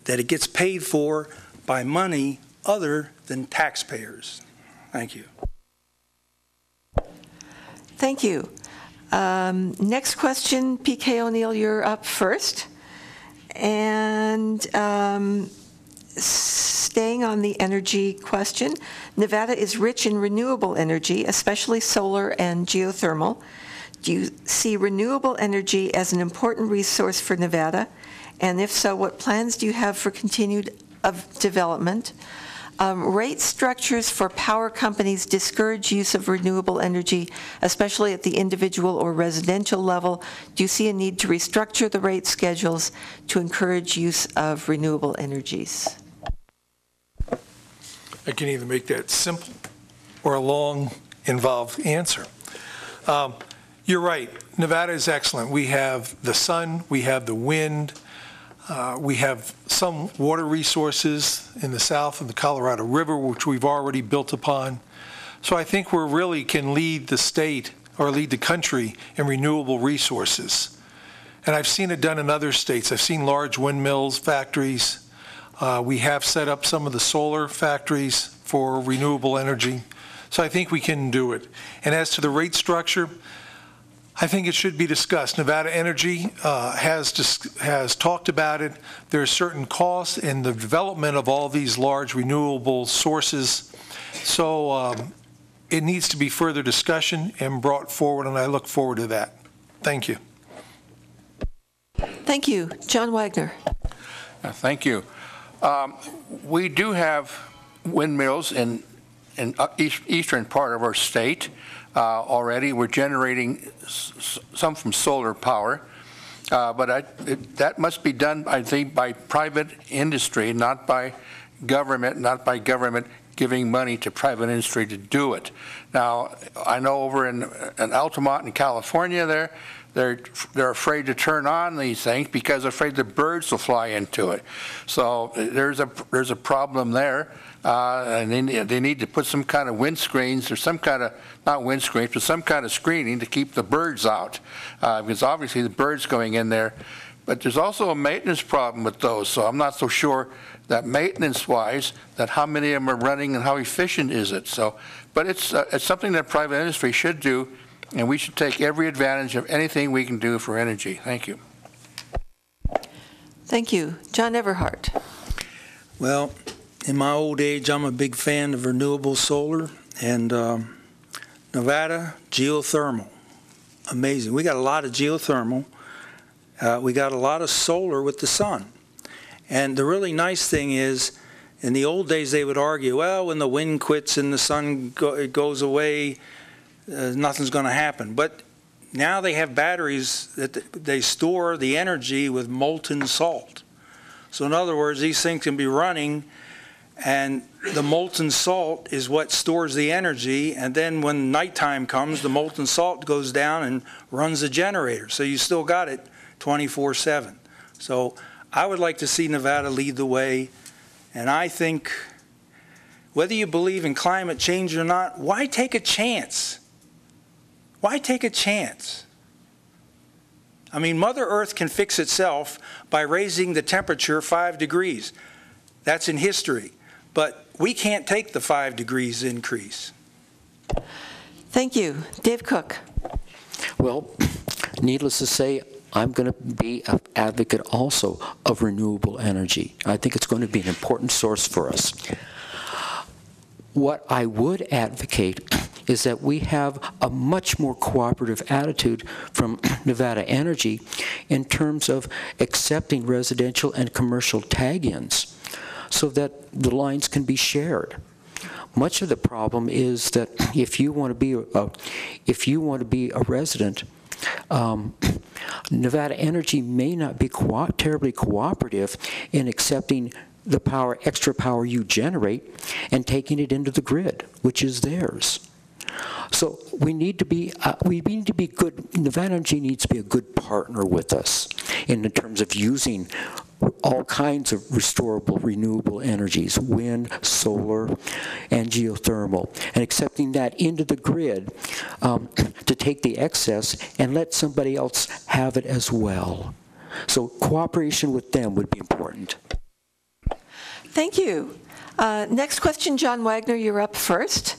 that it gets paid for by money other than taxpayers. Thank you. Thank you. Next question, P.K. O'Neill, you're up first. And staying on the energy question, Nevada is rich in renewable energy, especially solar and geothermal. Do you see renewable energy as an important resource for Nevada? And if so, what plans do you have for continued development? Rate structures for power companies discourage use of renewable energy, especially at the individual or residential level. Do you see a need to restructure the rate schedules to encourage use of renewable energies? I can either make that simple or a long, involved answer. You're right. Nevada is excellent. We have the sun, we have the wind, we have some water resources in the south of the Colorado River, which we've already built upon. So I think we really can lead the state or lead the country in renewable resources. And I've seen it done in other states. I've seen large windmills, factories. We have set up some of the solar factories for renewable energy. So I think we can do it. And as to the rate structure, I think it should be discussed. Nevada Energy has talked about it. There are certain costs in the development of all these large renewable sources. So it needs to be further discussion and brought forward, and I look forward to that. Thank you. Thank you. John Wagner. Thank you. We do have windmills in eastern part of our state. Already. We're generating some from solar power, but that must be done, I think, by private industry, not by government giving money to private industry to do it. Now, I know over in Altamont in California, they're afraid to turn on these things because they're afraid the birds will fly into it. So there's a problem there. And they need to put some kind of windscreens or some kind of, not windscreens, but some kind of screening to keep the birds out. Because obviously the birds going in there. But there's also a maintenance problem with those. So I'm not so sure that maintenance-wise, that how many of them are running and how efficient is it. So, but it's something that private industry should do, and we should take every advantage of anything we can do for energy. Thank you. Thank you. John Everhart. Well, in my old age, I'm a big fan of renewable solar and Nevada geothermal. Amazing. We got a lot of geothermal. We got a lot of solar with the sun. And the really nice thing is, in the old days, they would argue, well, when the wind quits and the sun goes away, nothing's going to happen. But now they have batteries that they store the energy with molten salt. So in other words, these things can be running And the molten salt is what stores the energy, and then when nighttime comes, the molten salt goes down and runs the generator. So you still got it 24/7. So I would like to see Nevada lead the way, and I think whether you believe in climate change or not, why take a chance? Why take a chance? I mean, Mother Earth can fix itself by raising the temperature 5 degrees. That's in history. But we can't take the 5 degrees increase. Thank you. Dave Cook. Well, needless to say, I'm going to be an advocate also of renewable energy. I think it's going to be an important source for us. What I would advocate is that we have a much more cooperative attitude from Nevada Energy in terms of accepting residential and commercial tag-ins so that the lines can be shared. Much of the problem is that if you want to be a resident, Nevada Energy may not be terribly cooperative in accepting the extra power you generate and taking it into the grid, which is theirs. So we need to be good. Nevada Energy needs to be a good partner with us in terms of using all kinds of restorable, renewable energies, wind, solar, and geothermal, and accepting that into the grid to take the excess and let somebody else have it as well. So cooperation with them would be important. Thank you. Next question, John Wagner, you're up first.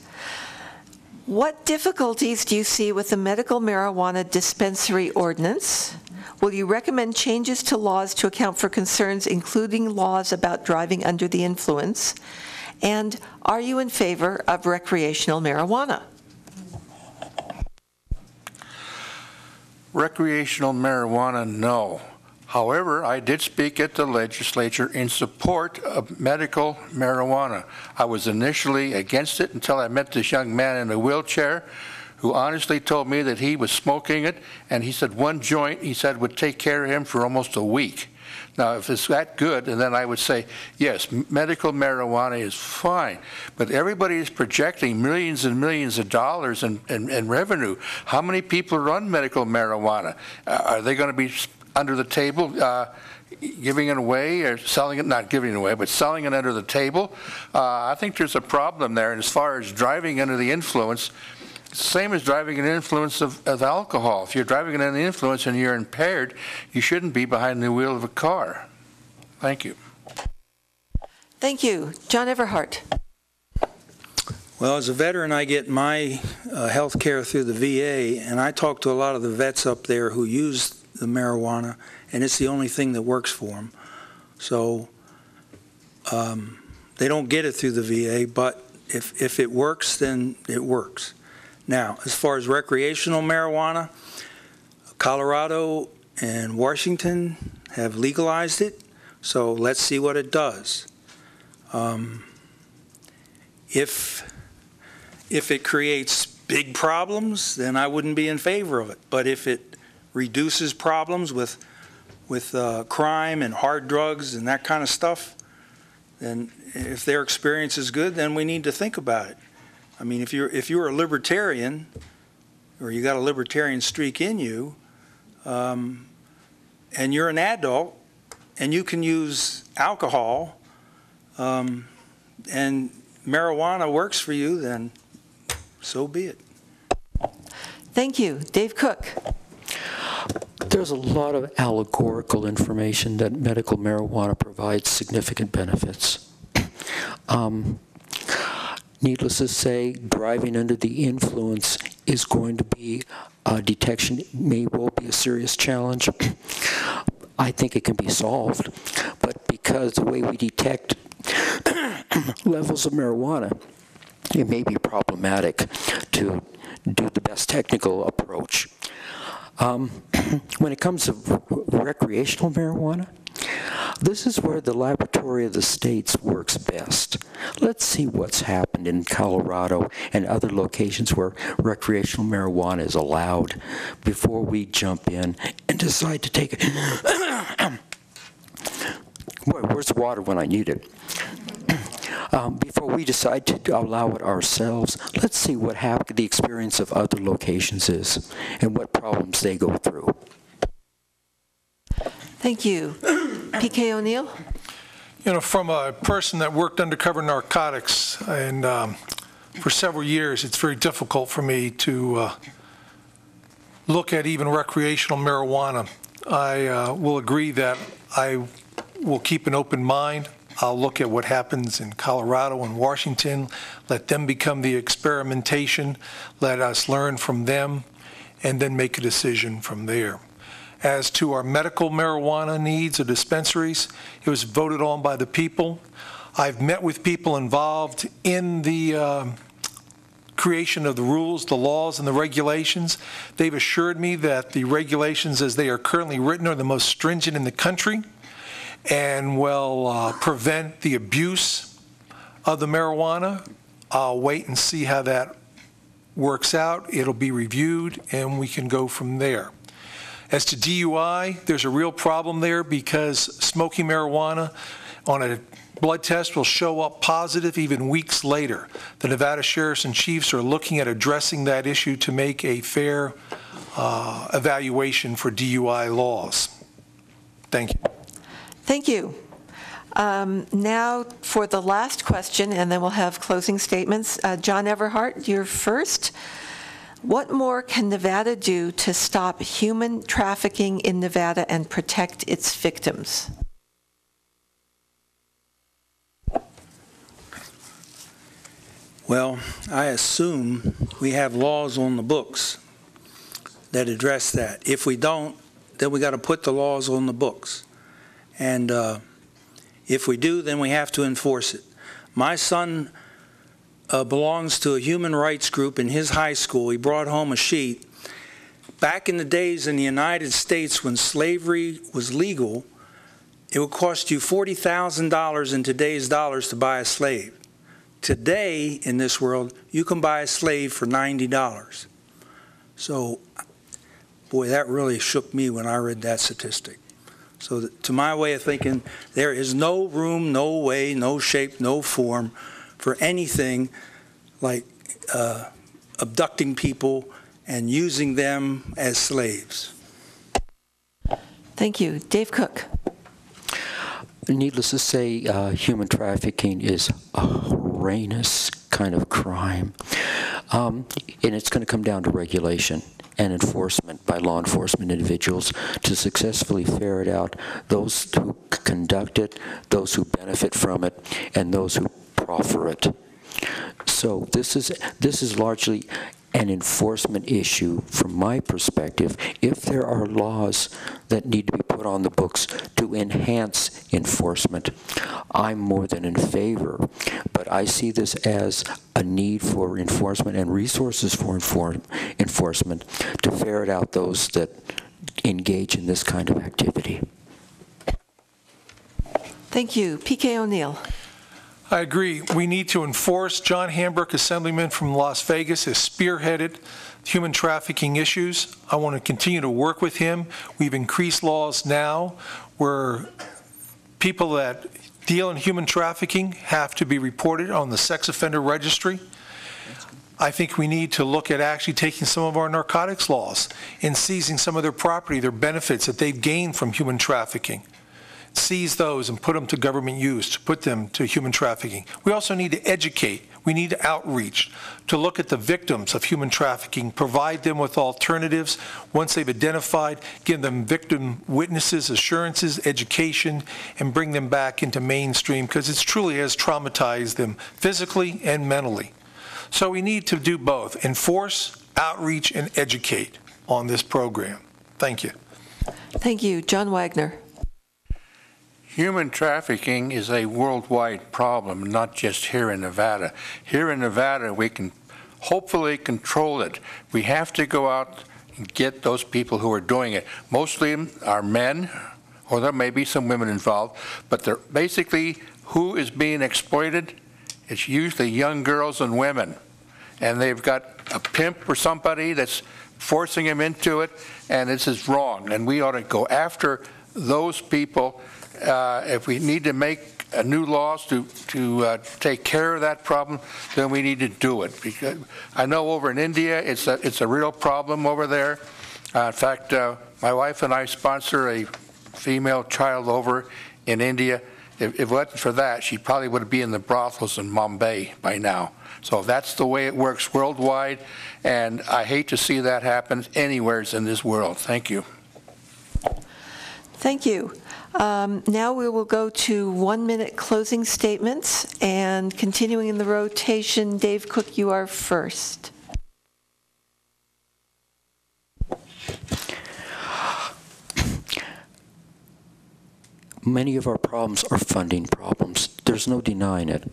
What difficulties do you see with the medical marijuana dispensary ordinance? Will you recommend changes to laws to account for concerns, including laws about driving under the influence? And are you in favor of recreational marijuana? Recreational marijuana, no. However, I did speak at the legislature in support of medical marijuana. I was initially against it until I met this young man in a wheelchair who honestly told me that he was smoking it, and he said one joint, he said, would take care of him for almost a week. Now, if it's that good, and then I would say, yes, medical marijuana is fine, but everybody is projecting millions and millions of dollars in revenue. How many people run medical marijuana? Are they going to be under the table giving it away or selling it, not giving it away, but selling it under the table? I think there's a problem there. And as far as driving under the influence, same as driving an influence of alcohol. If you're driving under the influence and you're impaired, you shouldn't be behind the wheel of a car. Thank you. Thank you. John Everhart. Well, as a veteran, I get my health care through the VA, and I talk to a lot of the vets up there who use the marijuana, and it's the only thing that works for them. So they don't get it through the VA, but if it works, then it works. Now, as far as recreational marijuana, Colorado and Washington have legalized it, so let's see what it does. If it creates big problems, then I wouldn't be in favor of it. But if it reduces problems with crime and hard drugs and that kind of stuff, then if their experience is good, then we need to think about it. I mean, if you're a libertarian, or you got a libertarian streak in you, and you're an adult, and you can use alcohol, and marijuana works for you, then so be it. Thank you. Dave Cook. There's a lot of allegorical information that medical marijuana provides significant benefits. Needless to say, driving under the influence is going to be detection, may well be a serious challenge. I think it can be solved, but because the way we detect levels of marijuana, it may be problematic to do the best technical approach. When it comes to recreational marijuana, this is where the laboratory of the states works best. Let's see what's happened in Colorado and other locations where recreational marijuana is allowed before we jump in and decide to take it. Boy, where's water when I need it? Before we decide to allow it ourselves, let's see what the experience of other locations is and what problems they go through. Thank you. P.K. O'Neill? You know, from a person that worked undercover narcotics and for several years, it's very difficult for me to look at even recreational marijuana. I will agree that I will keep an open mind. I'll look at what happens in Colorado and Washington, let them become the experimentation, let us learn from them, and then make a decision from there. As to our medical marijuana needs of dispensaries, it was voted on by the people. I've met with people involved in the creation of the rules, the laws, and the regulations. They've assured me that the regulations as they are currently written are the most stringent in the country and will prevent the abuse of the marijuana. I'll wait and see how that works out. It'll be reviewed, and we can go from there. As to DUI, there's a real problem there because smoking marijuana on a blood test will show up positive even weeks later. The Nevada Sheriffs and Chiefs are looking at addressing that issue to make a fair evaluation for DUI laws. Thank you. Thank you. Now for the last question, and then we'll have closing statements. John Everhart, you're first. What more can Nevada do to stop human trafficking in Nevada and protect its victims? Well, I assume we have laws on the books that address that. If we don't, then we got to put the laws on the books. And if we do, then we have to enforce it. My son belongs to a human rights group in his high school. He brought home a sheet. Back in the days in the United States when slavery was legal, it would cost you $40,000 in today's dollars to buy a slave. Today, in this world, you can buy a slave for $90. So, boy, that really shook me when I read that statistic. So to my way of thinking, there is no room, no way, no shape, no form for anything like abducting people and using them as slaves. Thank you. Dave Cook. Needless to say, human trafficking is a heinous kind of crime. And it's going to come down to regulation and enforcement by law enforcement individuals to successfully ferret out those who conduct it, those who benefit from it, and those who proffer it. So this is largely an enforcement issue from my perspective. If there are laws that need to be put on the books to enhance enforcement, I'm more than in favor. But I see this as a need for enforcement and resources for enforcement to ferret out those that engage in this kind of activity. Thank you. P.K. O'Neill. I agree. We need to enforce. John Hambrick, Assemblyman from Las Vegas, has spearheaded human trafficking issues. I want to continue to work with him. We've increased laws now where people that deal in human trafficking have to be reported on the sex offender registry. I think we need to look at actually taking some of our narcotics laws and seizing some of their property, their benefits that they've gained from human trafficking. Seize those and put them to government use, to put them to human trafficking. We also need to educate. We need to outreach, to look at the victims of human trafficking, provide them with alternatives. Once they've identified, give them victim witnesses, assurances, education, and bring them back into mainstream because it truly has traumatized them physically and mentally. So we need to do both, enforce, outreach, and educate on this program. Thank you. Thank you. John Wagner. Human trafficking is a worldwide problem, not just here in Nevada. Here in Nevada, we can hopefully control it. We have to go out and get those people who are doing it. Mostly are men, or there may be some women involved, but they're basically who is being exploited? It's usually young girls and women. And they've got a pimp or somebody that's forcing them into it, and this is wrong. And we ought to go after those people. If we need to make new laws to take care of that problem, then we need to do it. Because I know over in India, it's a real problem over there. In fact, my wife and I sponsor a female child over in India. If it wasn't for that, she probably would be in the brothels in Mumbai by now. So that's the way it works worldwide, and I hate to see that happen anywhere in this world. Thank you. Thank you. Now we will go to 1-minute closing statements, and continuing in the rotation, Dave Cook, you are first. Many of our problems are funding problems. There's no denying it.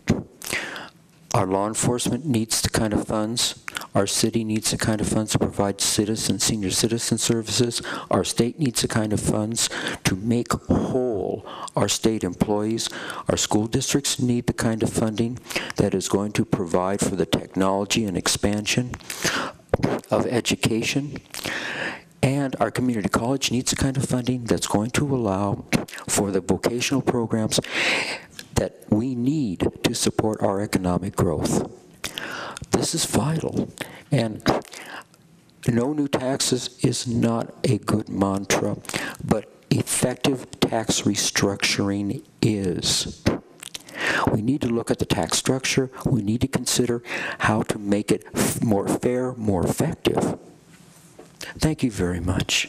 Our law enforcement needs the kind of funds. Our city needs the kind of funds to provide senior citizen services. Our state needs the kind of funds to make whole our state employees. Our school districts need the kind of funding that is going to provide for the technology and expansion of education. And our community college needs the kind of funding that's going to allow for the vocational programs that we need to support our economic growth. This is vital. And no new taxes is not a good mantra, but effective tax restructuring is. We need to look at the tax structure. We need to consider how to make it more fair, more effective. Thank you very much.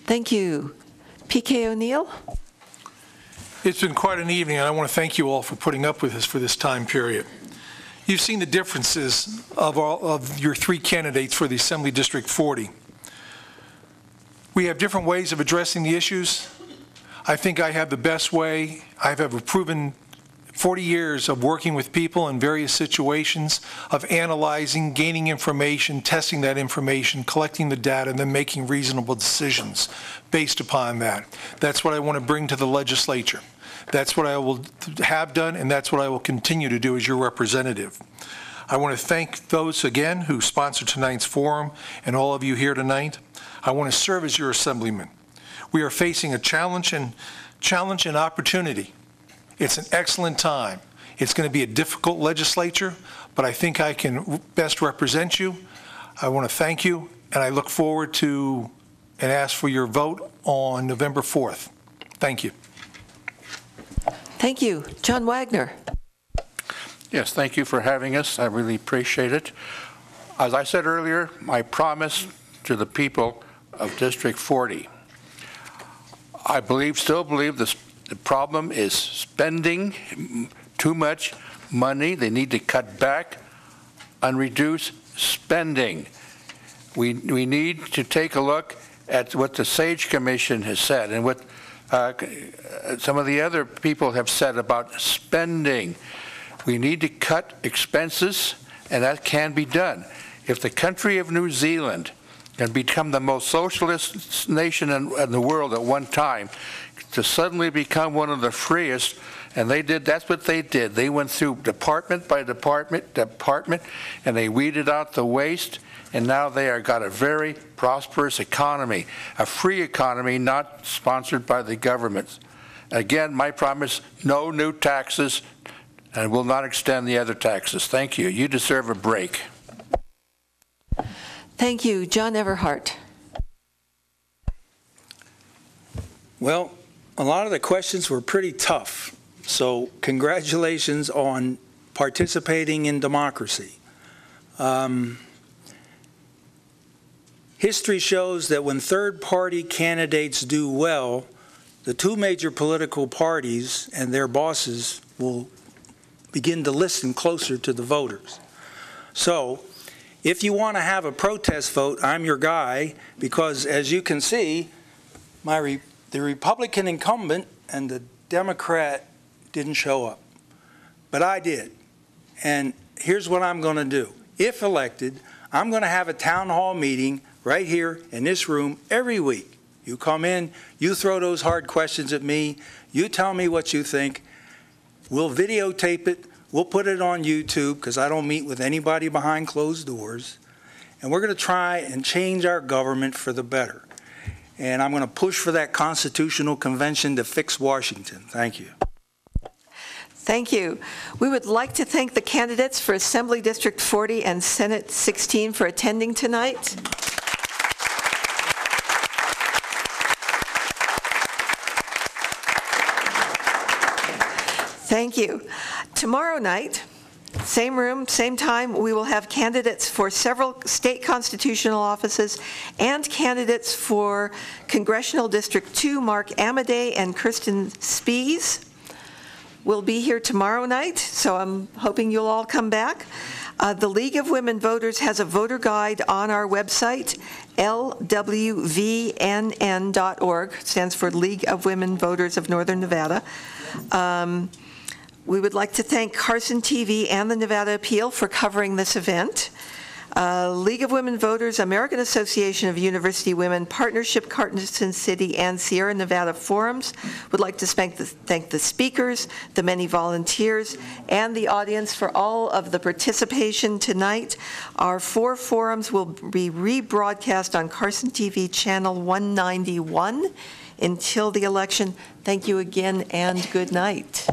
Thank you. P.K. O'Neill? It's been quite an evening, and I want to thank you all for putting up with us for this time period. You've seen the differences of your three candidates for the Assembly District 40. We have different ways of addressing the issues. I think I have the best way. I have a proven 40 years of working with people in various situations, of analyzing, gaining information, testing that information, collecting the data, and then making reasonable decisions based upon that. That's what I want to bring to the legislature. That's what I will have done, and that's what I will continue to do as your representative. I want to thank those, again, who sponsored tonight's forum and all of you here tonight. I want to serve as your assemblyman. We are facing a challenge and opportunity. It's an excellent time. It's going to be a difficult legislature, but I think I can best represent you. I want to thank you, and I look forward to and ask for your vote on November 4th. Thank you. Thank you. John Wagner. Yes, thank you for having us. I really appreciate it. As I said earlier, my promise to the people of District 40, I still believe the problem is spending too much money. They need to cut back and reduce spending. We need to take a look at what the SAGE Commission has said and what some of the other people have said about spending. We need to cut expenses, and that can be done. If the country of New Zealand can become the most socialist nation in the world at one time, to suddenly become one of the freest, and that's what they did. They went through department by department, and they weeded out the waste, and now they got a very prosperous economy, a free economy not sponsored by the government. Again, my promise, no new taxes, and will not extend the other taxes. Thank you. You deserve a break. Thank you. John Everhart. Well, a lot of the questions were pretty tough, so congratulations on participating in democracy. History shows that when third-party candidates do well, the two major political parties and their bosses will begin to listen closer to the voters. So, if you want to have a protest vote, I'm your guy, because as you can see, the Republican incumbent and the Democrat didn't show up. But I did. And here's what I'm going to do. If elected, I'm going to have a town hall meeting right here in this room every week. You come in, you throw those hard questions at me, you tell me what you think. We'll videotape it. We'll put it on YouTube, because I don't meet with anybody behind closed doors. And we're going to try and change our government for the better. And I'm going to push for that constitutional convention to fix Washington. Thank you. Thank you. We would like to thank the candidates for Assembly District 40 and Senate 16 for attending tonight. Thank you. Tomorrow night, same room, same time, we will have candidates for several state constitutional offices and candidates for Congressional District 2, Mark Amadei and Kirsten Spies. Will be here tomorrow night, so I'm hoping you'll all come back. The League of Women Voters has a voter guide on our website, lwvnn.org, stands for League of Women Voters of Northern Nevada. We would like to thank Carson TV and the Nevada Appeal for covering this event. League of Women Voters, American Association of University Women, Partnership Carson City, and Sierra Nevada Forums would like to thank the speakers, the many volunteers, and the audience for all of the participation tonight. Our 4 forums will be rebroadcast on Carson TV Channel 191 until the election. Thank you again, and good night.